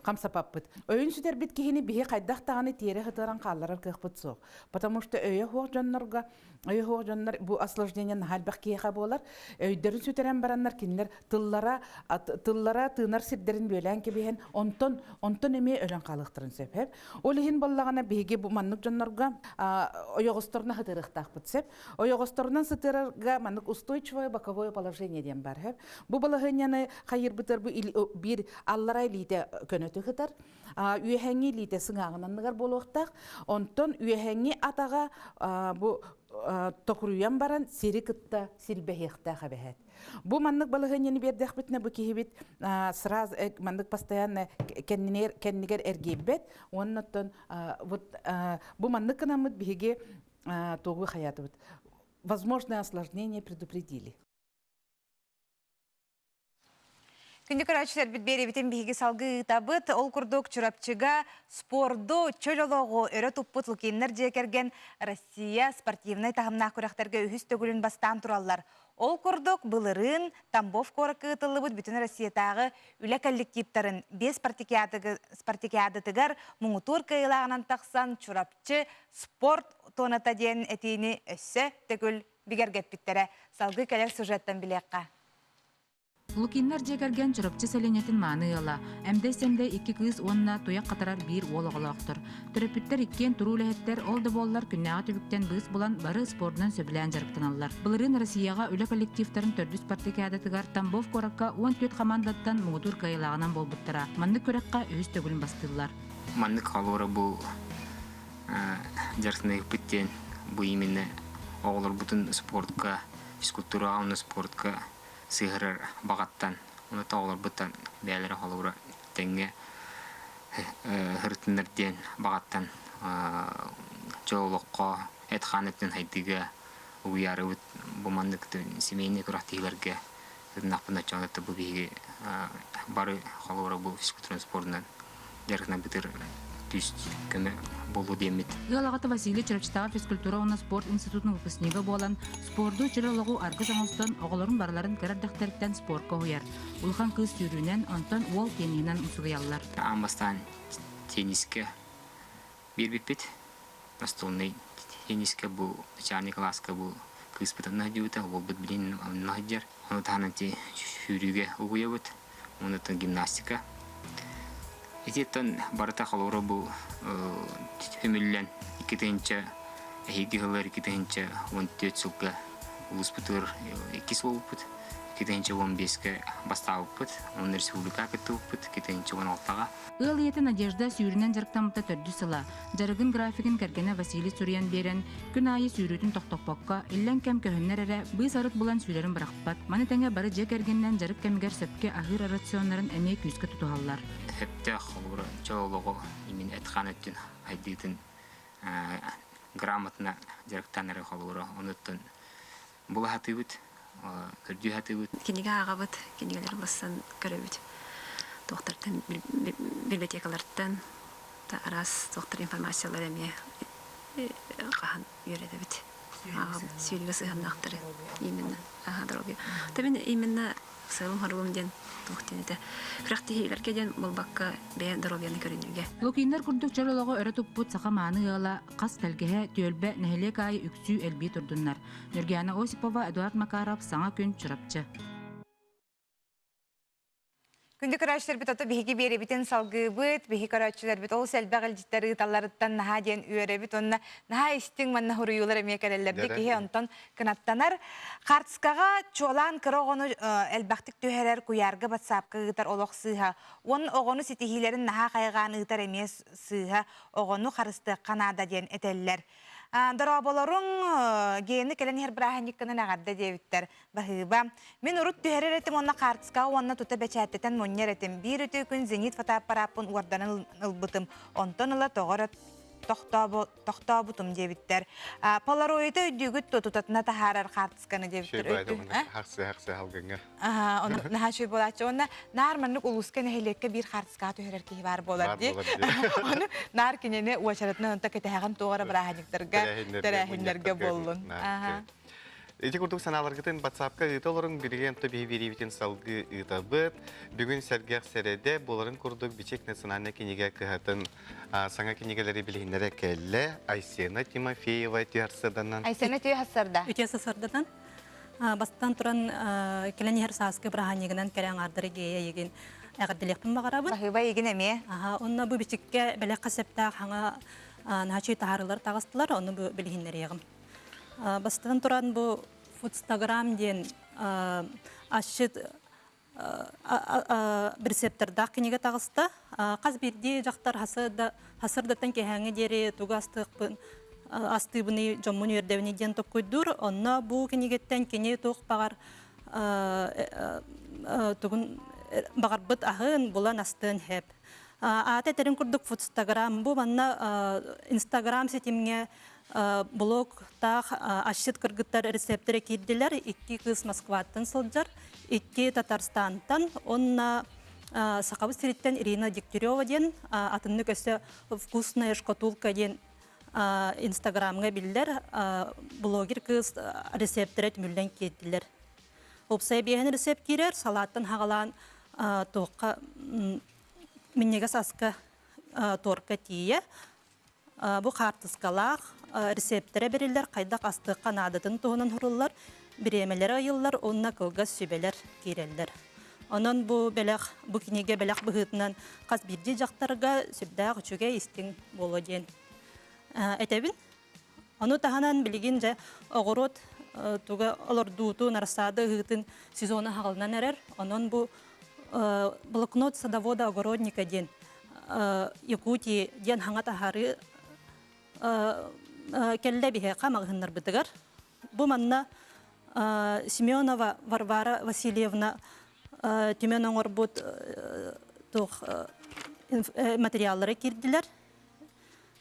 Қамсапаппыт. Өйін сүтер бит кихини бихи қайдақтағаны тері хытыран қалларар кықпыт соқ. Потому что өйі хоқ жоннар бұл осложнениен халбақ кейха болар. Өйдерін сүтерен бараннар кинилер тыллара тынар сирдерін бөлән кебейін онтон эме өлен қалықтырын сөп. Олихин боллағана бихиге бұл маннық жоннарға ойоғыстырына хытырықтақпыт сөп. Ойоғыстырынан сытырға маннық устойчивое боковое положение ден бар. Бұл балығыняны қайыр бұтыр бір аллара илейді көнөтü хытар, үйәһәңи лите сыңағынанныгар болуқтақ, онтон үйәһәңи атаға бу токруян баран сири кытта сирбәһиқтә хәбәһәт. Бу маннык балыгыны бердәх битне бу кихибит сразу маннык постоянно кеннигер эргебет, оннан вот бу маннык намыт биге тогы хаятыбыт. Возможное осложнение предупредили. Күнді көрәтшілер бит беребітен бігі салғы табыт, ол күрдік чурапчыға спорду чөлолоғы өрі тұппыт лукеннер жекерген Россия спортивный тағымнақ көрәқтерге үхіс төгілін бастан тураллар. Ол күрдік бұлырын Тамбов қорықы ұтылы бұд бүтін Россиятағы үлі коллективтарын 5 спартикиадытығар мұңытур кайылағынан тақсан чурапчы спорт тоната ден әтейіні өссі төгіл бігергет біттері салғы кәлер сюжеттен білеққа. Лукиннар жекерген чурапчы сәленетін маны ала. Әмді-сәмді 2 кыз онына туяқ қатарар бір олығылақтыр. Түріпіттер ikкен тұруләхеттер олды боллар күннәға түбіктен бұғыз болан бары спордынан сөбілән жарықтаналар. Бұлырын Россияға үлі коллективтарын төрді спартикиадатығар Тамбов қораққа 14 командаттан мұғытур кайылағынан бол бұттыра. Манны көрекқа өз төгілін бастылар. Манны қалуыры бұл жарсыны үпіттен бұл имені оғылыр бұтын спортқа, физкультура ауны спортқа сыгырыр бағаттан, оны тағылар бұттан бәлері қалуыры тәңге ғыртынырден бағаттан жоғылыққа әтханеттен хайдыға ұйары бұмандықты семейіне күрақтығыларға нақпында чаңдатты бұл бейге бары қалуыры бұл физкультурын спорынан жарғына бітір түст көмі болу демет. Ғалағаты Василий Чурапчытағы физкультура оны спорт институтының выпускнигі болан спорду чырылығу арғы жаңылстан оғыларын барларын кәрірдіқтәріктен спортқа ойар. Улхан кыз сүйрінен онтан ол тенігінен ұсығыялар. Амбастан тенниске бербеппет. Настолный тенниске бұл начальный класска бұл кыз бұтанна деуіті, ол бұт білен нағыджар. Оны тағананте сүйріге ұғыя бұт. Оны тан гимнастика. Итеттен барыта қалуыры бұл өмілілен 2-тенчі әйгі ғылар 2-тенчі 14 сылға ұлыс бұтыр 2 сол бұт, 2-тенчі 15-ке бастауып бұт, оны республика күтті бұт, 2-тенчі 16-ға. Ыл еті Надежда сүйрінен жарықтамыта төрді сыла. Жарығын графикін кәргені Василий Сурьян берен, күн айы сүйретін тоқтоқпаққа, иллен кәм көхіннер әрі бұй сарыт бұлан сүйрерін бірақпат. Маны тәңе бары жек әргеннен жарық кәмігер сөпке ағыр рационларын әме күйіске тұтуғалар. Хепте қалуыры жоғылығы имен әтқан өттін айдейтін грамотна жарықтан әрі қалуыры оныттын бұл хаты бұд, көрді хаты бұд. Кенеге аға бұд, кенегелер бассан көрі бұд. Доқтыртын библиотекалардан арас доқтыр информациялар әме қаған үйреді бұд. Сөйлігі сығаннақтыры именно дороги. Табин именно сылым хоргумден тухтенде. Храхти хилеркеден болбакка бе дорогияны көрүнүгө. Лукиннар курдук жарылығы өрі тұппыт сақа маны ғала қас тәлгеhe түйөлбе нәхелек айы үксүү әлбей тұрдыннар. Нұргияна Осипова, Эдуард Макаров, Саңа күн чурапчы. Күнді көрәчлер бит ото биһиги бери битен салгы бит, биһи көрәчлер бит ол сәлбәгел җиттәре талларыттан наһа ден үере бит, онна наһа истиң манна хуруюлар эме кәрәлләрдә киһи онтон кынаттанар. Картскага чолан кырогону элбәктик төһәрәр куярга WhatsApp-ка гытар олох сыха. Он огону ситихиләрен наһа кайганы гытар эмес сыха, огону харысты Канада ден этелләр. Дараболорун гені келен хер браханикканы нагадда дебиттер бахыба. Мен урут түһәрер этим онна картска онна тута бечаттен моннер этим. Бир өтө күн зенит фотоаппаратын уардан ылбытым. Онтон ыла тогора тохтобутум дебиттер. Полароиды өйдүгүт тутатына тахарар картсканы дебиттер. Хаксы алгынга. Оны наха шүй болачы. Онна нарманнык улускан элекке бир картска түһәрер ки бар болар ди. Оны нар кинене уачаратна онта кетеган тогора браханиктарга терәһиннәргә боллун. Эти курдук саналаргытын WhatsApp-ка ытолорун бирген тоби бирибитин салгы ытабыт. Бүгүн сәргәк сәреде боларын курдук бичек национальный кинеге кыһатын саңа кинегелери билһиннәре келле. Айсена Тимофеева Тиарсаданнан. Айсена Тиарсарда. Тиарсардан бастан туран келенер саскы браханигынан керәң ардыры гея еген әгәделектен багарабын. Бахыба еген эме. Онна бу бичеккә белә касепта хаңа нахачы тахарлар тагыстылар, оны бу билһиннәре ягым. Бастан туран бу Instagram ден ашыт рецепторда кинеге тагысты. Каз бирди жактар хасырдаттан кехәңе дере тугастыкпын астыбыны жоммун өрдәвне ден токуйдур. Онна бу кинегеттен кине ток багар тугун багар бит ахын булан астын хеп. Ата терин курдук Instagram бу манна Instagram сетимге блог тах ашыт кыргыттар рецепторы кирдилер. 2 кыз Москваттан сылжар, 2 Татарстантан, онна Сахабыстриттен Ирина Дегтярева ден атынны көсө вкусная шкатулка ден Инстаграмга биллер блогер кыз рецепторы мүлден кирдилер. Опсай бейген рецепт кирер, салаттан хагалан тоққа миннеге саска торка тие. Бу картыскалах рецепттері берілер, қайдақ асты қанадытын туғынан хұрылар, біремелер айылар, онына кылгас сөбелер керелер. Онын бу кинеге бәләқ бұғытынан қаз бірде жақтарға сөбдәғ үшіге істің болу ден. Әтәбін, оны тағанан білген жа оғырот туға олырдуыту нарсады ғытын сезоны хағылынан әрер. Онын бу блокнот садовода огородника ден Якутия ден хаңа тахары келле бихе камагыннар битигар. Бу манна Семенова Варвара Васильевна Тюменон орбут материаллары кирдилер.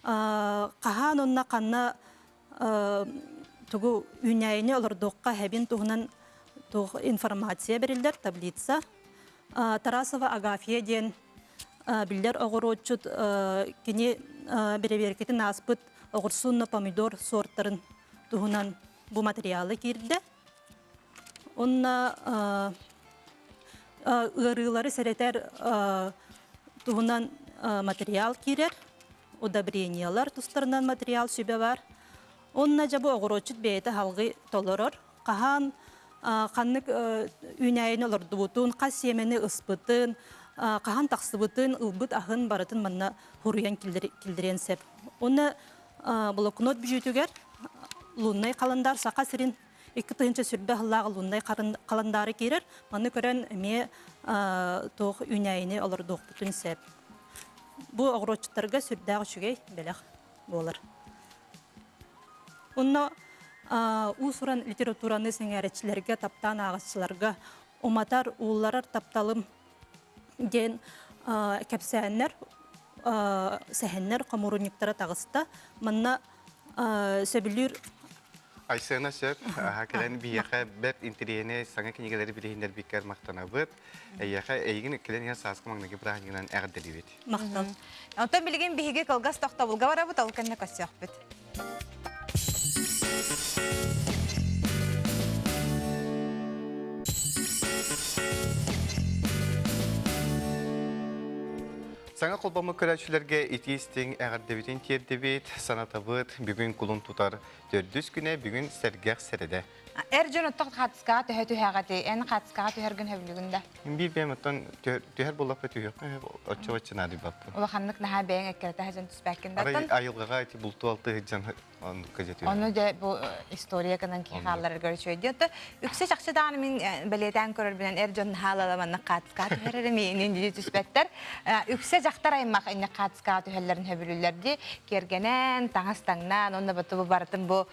Кахан онна канна тугу үняйне олордуққа хәбин туғынан информация берилдер, таблица. Тарасова Агафия ден билдер оғыротчут кене береберкетін аспыт оғырсунна помидор сорттарын туғынан бу материалы кирді. Онна ырылары сәретер туғынан материал кирер, удобрениялар тұстарынан материал сөбе бар. Онна жабы оғыротчут бейті халғы толырыр. Қахан қаннық үнәйін олырды бұтын, қас семені ұспытын, қахан тақсыбытын, ұлбыт ағын барытын манна хуруян кілдірен сәп. Оны блокнот бүжетігер, луннай қаландар сақа сірін 2 тыынча сүрбе хыллағы луннай қаландары керер, маны көрен әме тоқ үнәйіні олырды бұтын сәп. Бұ оғыротчыттарға сүрбәғы шүгей бәләқ болыр. Онна усуран литератураны сеңәрәтчілерге, таптан ағасчыларға, оматар уларар тапталым ден кәпсәннер, сәхеннер қамурунниктара тағыста. Манна сөбілір Айсена сөп, келен бияқа бәп интериене саңа кенегелері білейіндер бекер мақтана бұд. Әйяқа әйгін келен ең сасқы маңнығы бірағынынан әғдері бет. Мақтан. Онтан білген бейге қалғас тоқтабылға бара бұд, алқанына көсіяқ бет. Саңа қолбамы көрәтшілерге итестің әғардебетін тердебет, санатабыт, бүгін құлын тұтар 400 күне бүгін сәргәқ сәреді. Erjon ottaq qatska töhötühägati, en qatska töhörgün höblügünde. Bir bemetten tüher bollap tüher. Oçoçna di bap. Ola xanlık naha beň ekkerete hajan tüsbäkinde. Ara ayılgaga ati bultu altı heccan onu kajetüyor. Onu da bu istoriya kanan ki hallar görüşüyor. Yüksek akçadan min beleten körür bilen Erjon halalamanı qatska töhöremi indi tüsbäkter. Yüksek aktar aymaq indi qatska töhörlerin höbülüllerdi. Kergenen taŋastangnan onda batu bu baratın bu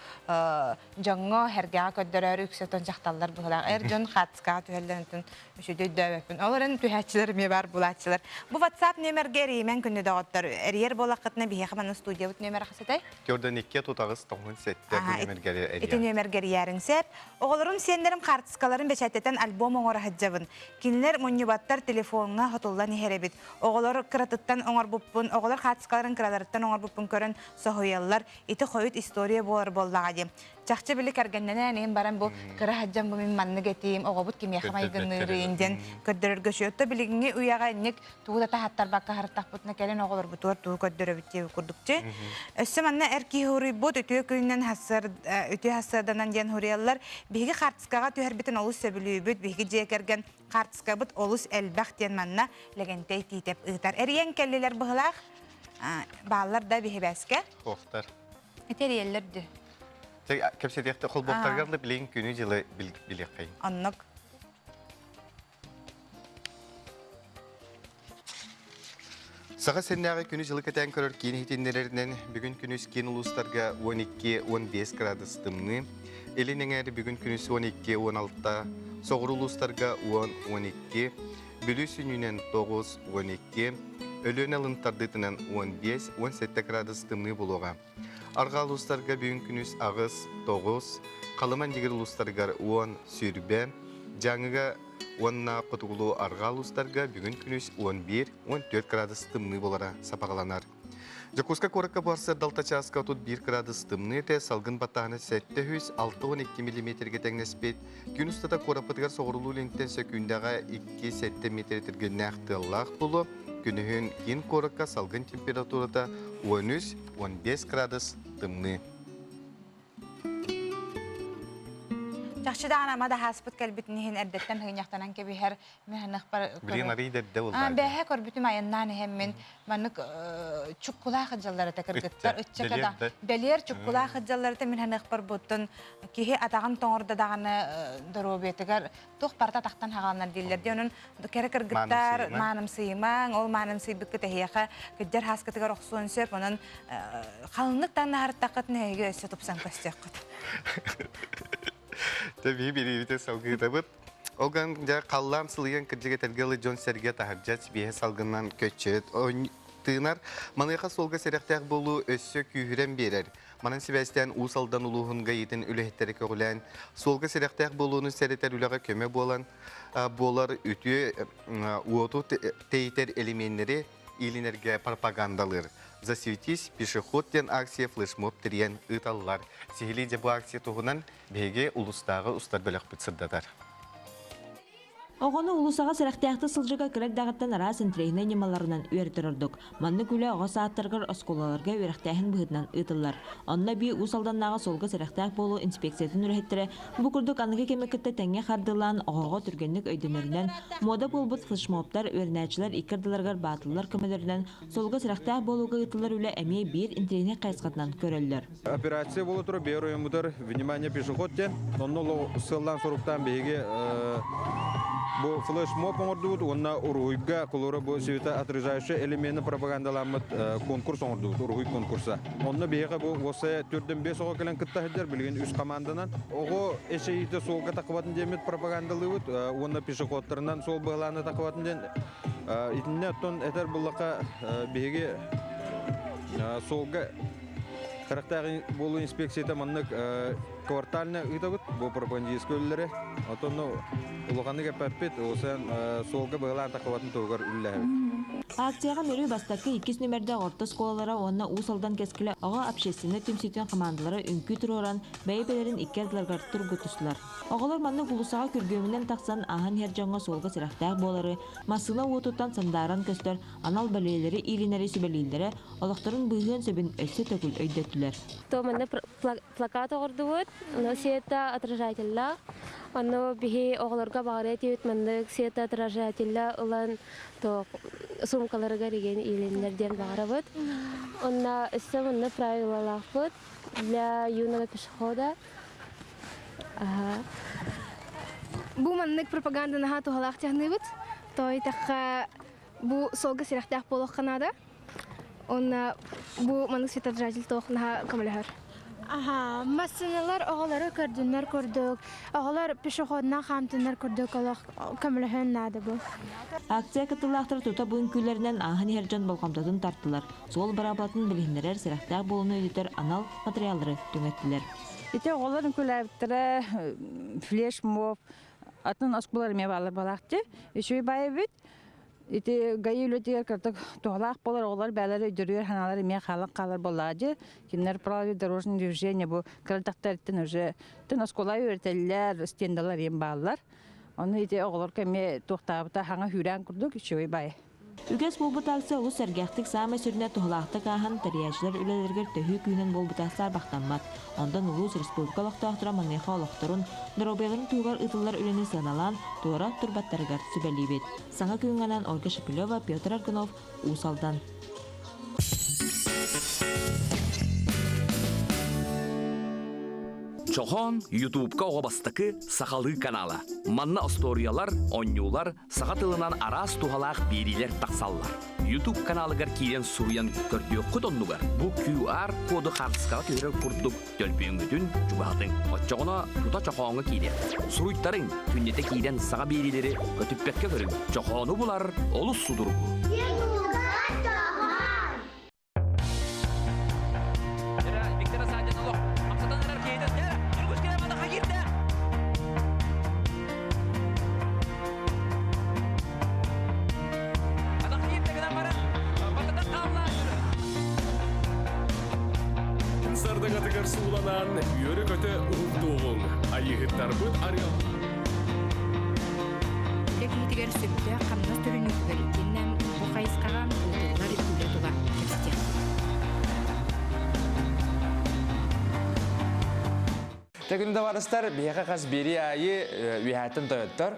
jongo herga köddörөр yüksek tonjaqtallar bular. Erjon qatska töhörlerinüşüdü döwepin. Olарын tühäçiler mi bar bulatçılar. Bu WhatsApp nömergeri men kunde dağıtlar. Eriyer bolaqatna bihe xamana studiya bu nömer xasatay. Görden 2 tutağız toğun sette nömergeri eriyer. Eti nömergeri yerin sep. Oğullarım senlerim kartskaların beçetteten albom oňora hajjabın. Kinler munyubattar telefonga hotullan herebit. Oğullar kıratıttan oňar buppun, oğullar kartskaların kıralarıttan oňar buppun körün sohoyallar. Eti koyut istoriya bolar bollagy. Çaqça bile kergennene nem baran bu kıra hajjam bu min manny getim, oğabut kimi xamaygınırı inden köddürür göşüyotda biligini uyaga innek tuğda tahattar bakka hartaq butna kelen oğullar butuar tuğu köddürü bitti kurdukçu. Össemanna erki huri bot ötüye köyünden ötüye hasardanan gen huriyallar bihigi kartskaga tüher bitin olus söbülübüt, bihigi jekergen kartska bit olus elbaq diyen manna legentey titep ıtar. Eriyen kelliler bıhılaq, bağlar da bihi bəske. Qoxtar. Eteriyellerdi. Kepsedekte kolboktargarlı bileyin günü jılı bilekay. Anlık. Sağa sennäge günü jılı keten körör kini hitinlerinden bugün günüs kin uluslarga 12-15 gradus tımны. Elineŋeri bugün günüs 12-16, soğur uluslarga 10-12, bülüsününen 9-12, ölön alıntardıtınan 15-17 gradus tımны buluğa. Arga uluslarga bugün günüs ağız 9, kalıman jigir uluslarga 10 sürbe, janıga Onna qutugulu arga uluslarga bugün günüs 11-14 gradus tımны bolara sapaqalanar. Jakuska korakka barsa dalta çaska 1 gradus tımны te salgın batağına 700-612 mm getengespet. Gün ustada korapıtgar soğurulu linkten sökündaga 2-7 metre tirgennäq tığallaq bulu. Günühün kin korakka salgın temperaturada 13-15 gradus tımны. Çaqçıdan ama da hasbıt kelbitnihin erdetten hınyaqtanan kebi her mehanıqbar... Bilin arıyı da oldu. Behe korbütüm ayından hemmin manık çukkula xıcalları da kırgıtlar. Beler çukkula xıcalları da mehanıqbar butun kihi atağın toğurda dağını dorobiyetigar tuğ parta taqtan hağalanlar dillerdi. Onun kere kırgıtlar manım sıyman, ol manım sıybıkkı tehiyaqa kıccar haskıtıgar oqsuun söp onun qalınlıktan naharı taqat nehege ösü tupsan köstüqt. Tabii bir evite salgı tabıt. Ogan ja kallan sılıyan kırcıga tergeli John Serge taharjat bihe salgından köçet. Tığınar, manayaka solga serektağ bolu össö kühüren berer. Manan Sebastian usaldan uluğun gayetin ülehetterek öğülen, solga serektağ boluğunu sereter ülağa köme bolan, bolar ütüye uotu teyter elemenleri ilinerge propagandalar. Засветись пешеходтен акция флешмоб тирен ыталлар. Сихилиде bu акция тугунан беге улустагы устар бөлөк битсырдатар. Оғаны улусаға сырақтияқты сылжыға кірек дағыттан ара сентрейіне немаларынан үйертір ұрдық. Манны күлі оға сааттырғыр осколаларға үйректәйін бұғытынан ұйтылар. Онна бей усалданнаға солғы сырақтияқ болу инспекциятын үреттірі бұқырдық анығы кемекітті тәңе қардылан оғаға түргенлік өйденерінен мода болбыт флешмобтар өрнәчілер икірділерғар батылар көмелерінен солғы сырақтияқ болуға ұйтылар үлі әме бір интерейне қайсқатынан көрелілер. Операция болу тұры бер ойымыдыр, внимание пешеходтен, онны сылдан соруқтан бейге bu флешмоб оңордуут, онна уруйга колора bu света отрезающий элементы пропагандаламыт конкурс оңордуут, уруй конкурса. Онна бега bu осы төрдөн 5 ого келен кыттахыдер билген үс команданан. Ого эшейте солга такыбатын демет пропагандалыбыт, онна пешеходтарынан сол байланы такыбатын ден. Итинне тон этер буллака беге солга Характагы болу инспекцияда маннык квартальны ыйтабыт, бу пропагандистский өлләре. Атонны улганы кеппет, осан солга байлан такыбатын тогар үлләр. Акцияға мөрі бастақы 2 нөмірді орта сколалара онна усалдан кескілі оға общественный түмсетін командалары үнкі тұроран бәйбелерін иккерділергар тұргытысылар. Оғалар манны құлысаға күргөмінен тақсан ахан хержанға солғы сырақтақ болары, масына уотуттан сандаран көстер, анал бәлелері илинері сүбәлейлері, олақтарын бұйғын сөбін өсі төкіл өйдөттілер. Томанны плакат оғырдуыд, сета отражательла, оно бихи оғыларға бағареті өтмендік сета отражательла ұлан сумкаларға реген илинлерден бағарабыд. Онна үсім онны правилалақ бұд для юного пешехода. Бу маннык пропаганда наха тухалақ тяхныбыд. Той таққа бу солғы сирақтақ болуқ қанада. Онна бу маннык свет отражатель тоқ наха камалахар. Масыналар оғалары көрдінлер көрдік, оғалар пешеходына қамтынлар көрдік, олақ көміліхін нады бұл. Акция кытылақтыр тута бұйын күйлерінен ағын херджан болғамдадың тартылар. Сол барабатын білгіндерер сирақтақ болуны өдетер анал материалары төңеттілер. Ите оғаларын күләбіттірі флешмоб, атын оскулар ме балар балақты, үші байы бүт. Ити гайы үлетігер кірдік тоғылақ болар, оғылар бәлері өдірер, ханалары мен қалық қалар болады. Кемнер правил дорожный движение, бұл кірдіктәріттін уже тын оскулай өртелілер, стендалар ем балар. Оны ити оғылар кәме тоқтабыта хаңа хүрән күрдік, үші байы. Үгес бұл бұталсы ұлыс әргәқтік самы сүріне тұғылақтық ағын тарияшылар үлелергер төхі күйінен бұл бұтақсар бақтанмат. Ондан ұлыс республикалық тақтыра манеха олықтырын, дұробелерін туғар ұтылар үлені сыналан, туғара тұрбаттарығар сүбәлейбет. Саңа күйінғанан Ольга Шапилева, Петр Аргунов, Усалдан. Чохон YouTube-ка оғабастықы сақалы каналы. Манна историялар, онюлар, сақатылынан арас туғалақ берилер тақсаллар. YouTube каналыгар кейден суруян көрдіе құтонлугар. Бұл QR коды қағысқаға көрер күрдік төлпеңгідін жүбағдың. Отчоғына тута чохоңы кейден. Суруйттарың күннете кейден саға берилері көтіппекке көрін. Чохоны бұлар олыс судырғы. Сардагатыгар сууланан үйөрі көті ұғдуғын. Айығыттар бұд арыл. Текнитигер сөпті қамнас түрін үкілерінен бұқайысқаған ұлдығылар үлі тұға кепсте. Тегінде барыстар бейқа қас бері айы үйәттін тойыттар.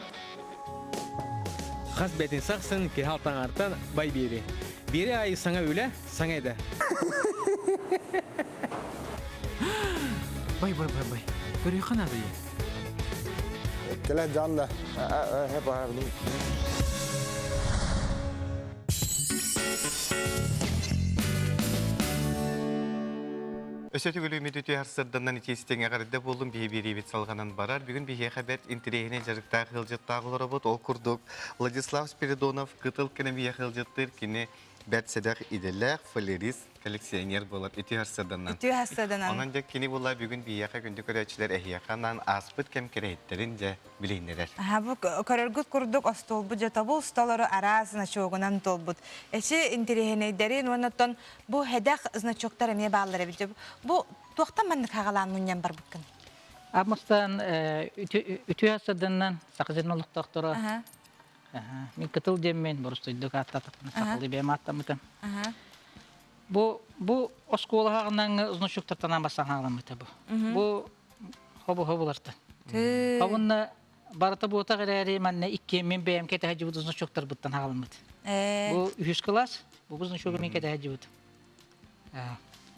Қас бәтін сақсын керхалтан артан бай бері. Бері айы саңа өлі, саңа еді. Бай. Көрі қанады е? Келе жанды. Хеп ağabeyim. Өсөтү гөлүмү төтү харсырданнан итестеңе карыда болдум бейберебет салганан барар. Бүгүн бие хабар интерегине жарыкта кылжыттагылары бот ол курдук. Владислав Спиридонов кытыл кенеме кылжыттыр кини бәтседәк иделәр фалерис коллекционер булып ити харсырданнан. Ити харсырданнан. Онан жак кини була бүгүн бие күндү көрөчлөр эхияканан аспыт кем кереттерин же билейнелер. Бу көрөргүт курдук остол бу жатабыл столары арас значогунан толбут. Эчи интерегинейдерин онотон бу хедак значоктар эме баалары билже. Бу туактан мандык хагалан муньян бар буккын. Амыстан үтү харсырданнан сакызынлык доктора. Мен кытыл деммен бурустойдук аттатыкны сакылды бем аттамытын. Бу осколағынан ұзыншықтыртанан басан ғаламыты бұл. Бұл хобыларты. Хобынна барыты бұта ғырәрі мәнне икке мен бәйім кәті ғаджы бұд ұзыншықтыр бұттан ғаламыты. Бұл 3 класс, бұл ұзыншығы мен кәті ғаджы бұд.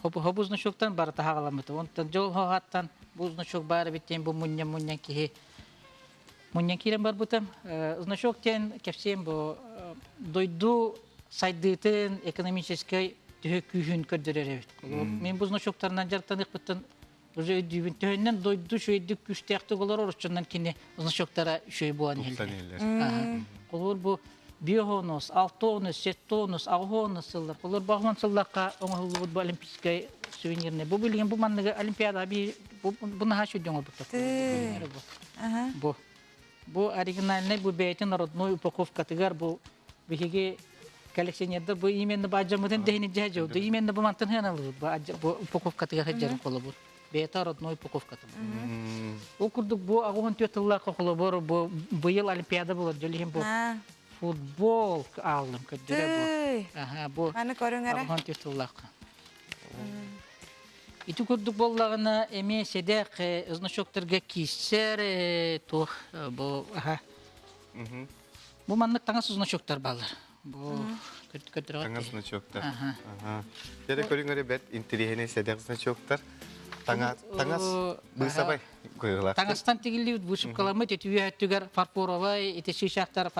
Хобы ұзыншықтан барыты ғаламыты. Онтан жол хоғаттан бұл ұзыншық бары біттен бұл мұньян кейі. Мұньян кейрен бар бұтым. Ұзыншықтен кәпсен бұл дойду сайдытын экономической түйі күйін көрдірер әбет. Мен бұзына шоқтарынан жарықтанық бұттын уже өйдейбін түйінен дойды шөйдік күштіяқты олар орысчыннан кені бұзына шоқтара шөй болан елдер. Қолыр бұл биохонус, алтонус, сеттонус, ауғонус сылдар. Қолыр бағман сылдаққа оңғылы бұл олимпийскай сувениріне. Бұл білген бұл маңнығы олимпиада бұны ха шөйден ол бұқты. Бұл оригинальный, бұл бәйтін народной упаковкатығар бұл бігеге коллекционердар бу именно баджамытын дehini жажу. Да именно бу мантын ханалыр. Бу упаковка тыгар жарын колобур. Бета родной упаковка. Ол курдук бу агон төтөллар колобур. Бу быйыл олимпиада болот. Жолихим бу футбол алдым көддөрө бу. Аха, бу. Аны көрүңөр. Агон төтөллар. Иту курдук боллагына эме седек значоктарга киссер тух бу аха. Бу маннык таңас значоктар балар. Бу көтөрөт. Таңас значоктар. Аха. Тере көрүңөр бет интерехне седек значоктар. Таңас бысабай койлар. Таңастан тигилибит бушуп каламыт этүгөр фарфоровай эти шишактар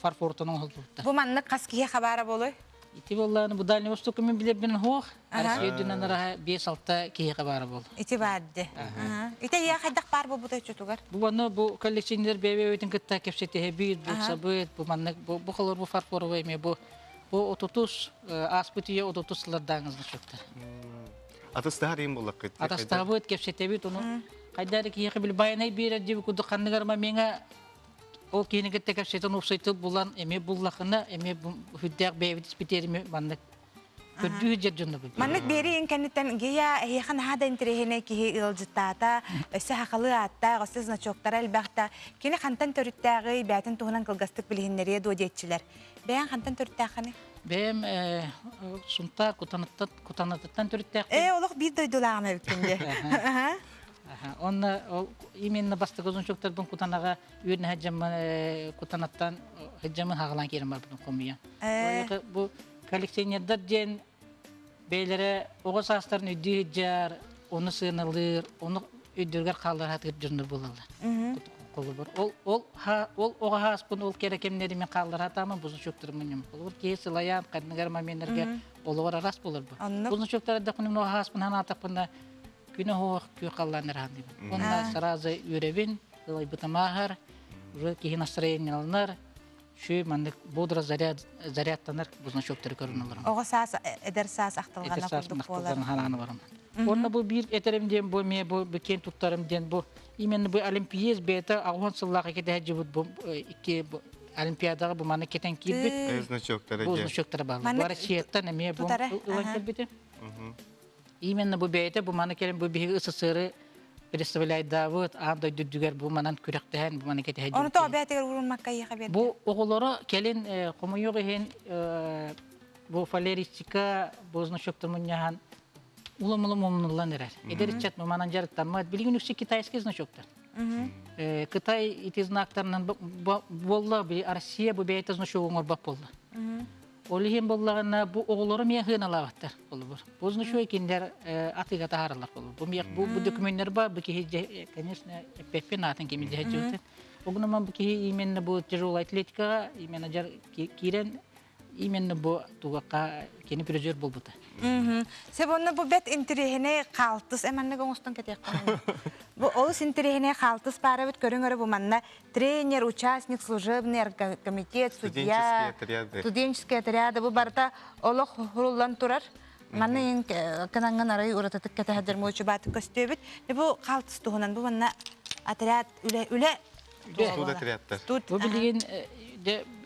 фарфортонун холдута. Бу маннык каские хабары болой. Ити болланы бу Дальний Восток мен билебин хох. Россиядын ара 5-6 кие хабары бол. Ити бадды. Ите я хайдак бар бу бутай чутугар. Бу аны бу коллекционер бебебетин кытта кепсете бит бу сабыт бу маннык бу холор бу фарфоровай ме бу отутус аспытые отутуслардан чыкты. Атыстар им булак кет. Атастар бут кепсете бит уну кайдары кие бил байнай бир дип куду канныгар менга ол кийинге текепсетен упсайтып булан эме буллакына эме хүддәк бебит спитерме маннык көдүү жержонду бу. Маннык бери инкенеттен гия яхан хада интерехне ки илжитата өсө хакылы атта госыз значоктар албакта кини хантан төрүттәгы бәтен тугунан кылгастык билгеннере додетчилер. Бәян хантан төрүттәганы. Бем сунта кутанаттан төрүттәк. Олох бир дойдулагына биткенде. Онна именно бастыгызынчоктардын кутанага үйрүн хаджамы кутанаттан хаджамы хагалан керим бар бутун комуя. Бу коллекционердар ден бейлере ого састарын үдү жар, оны сыналыр, оны үдүргөр калдыр хатыр жүрнөр болалар. Колубур. Ол ого хаспын ол керекемнери мен калдыр хатамын бузунчоктор менен. Колубур кеси лаян кадыгар мамендерге олор арас болор бу. Бузунчоктарда кунун ого хаспын ханатакпында күнө хох күй калланыр ханды. Онда сразу үребин, ылай бутамахар, уже кихи настроениялар, шүй мандык бодро зарядтаныр бузначоктор көрүнөлөр. Ого саас эдер саас акталгана курдук болор. Онда бу бир этеримден бу ме бу кен туттарымден бу именно бу олимпиез бета агон сыллага кете жибут бу ики олимпиадага бу маны кетен килбит. Бузначоктор бар. Бу Россиядан эме бу улан келбите. Именно бу бейте бу маны келин бу биги ысысыры представляет Давыд, анда дүдүгөр бу манан күрөктөн бу маны кете. Оны то бетер урунмакка яха бет. Бу оголоро келин комуйог ген бу фалеристика бу значоктор муньяхан улам эрер. Эдерчет манан жарыктанмат билген үксү китайский значоктор. Кытай ити знактарынан болла би Россия бу бейте значогоңор бап болду. Олихим боллагана бу оголору мен хыналабаттар болбур. Бузну шой киндер атыга тааралар болбур. Бу документтер бар, бу ки конечно пепенатын кемилде жөтө. Огнама бу ки именно бу тяжелая атлетика, именно жар кирен именно бу тугака кени призер болбута. Себонна бу бет интерехне калтыс эманны гоңостон кетек. Бу ол интерехне калтыс бары бит көрүңөр бу манна тренер, участник, служебный комитет, судья, студенческий отряд бу барта олох хуруллан турар. Манны кананган арай урататык кете хадер мочу бат көстөбүт. Бу калтыс тугунан бу манна отряд үле Студ отрядтар. Бу билген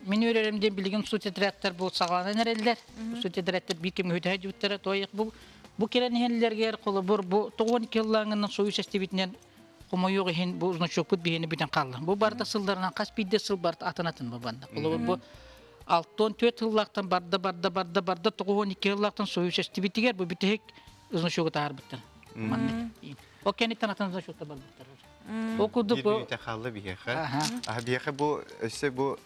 мен өреремден билген студ отрядтар бу сагаланан эрелдер. Студ отрядтар бикем өтө жуттар тоyык бу келенелерге колу бу 12 жыллаңынан союз эстебитинен комойог хен бу значокут бигени битен калды. Бу барда сылдарынан каспийде сыл бар атанатын бу банда. Колу бу 64 жыллактан барда 12 жыллактан союз эстебитигер бу битек значокут ар биттен. О кенитен атын значокут бар биттер. Окудук бу тахалла бияха. Бияха бу өсө бу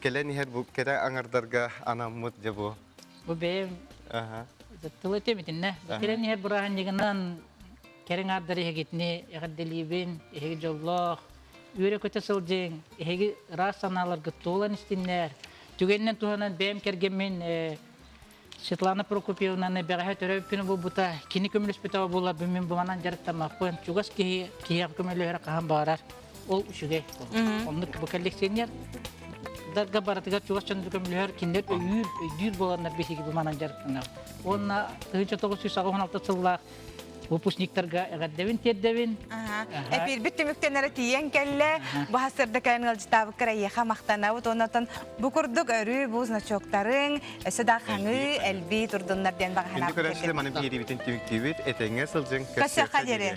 келени хер бу кера аңардарга анаммыт же бу. Бу бем тылыте битинне. Келени хер бурахан дегеннан керең ардары хегитне ягделибин, эге жоллох, үйрө көтө сылжың, эге расаналар гыттуулан истиннер. Түгеннен туганан бем кергенмен Светлана Прокопьевна бега төрөпүнү бу бута кини көмүлүс битабы булар бимин буманан жарыктамакпын. Чугас ки кияп көмөлөр кахан барар. Ол үшүгө. Ондук бу коллекционер дарга баратыга чугас чөндү көмөлөр киндер өйүр болгандар бесиги буманан жарыктана. Онна 1996 жылда выпускниктарга гаддевин тердевин. Эпир бит түмүктенере тиен келле, бу хасырда кайын ылжытабы кырайыха мактанабыт, онотон бу курдук өрү бу значоктарын, сыда хаңы, элби турдуннарден багахана. Күнді көрәшілі маны бейді бітін түміктейбет, әтеңе сылжың Касяқа дере.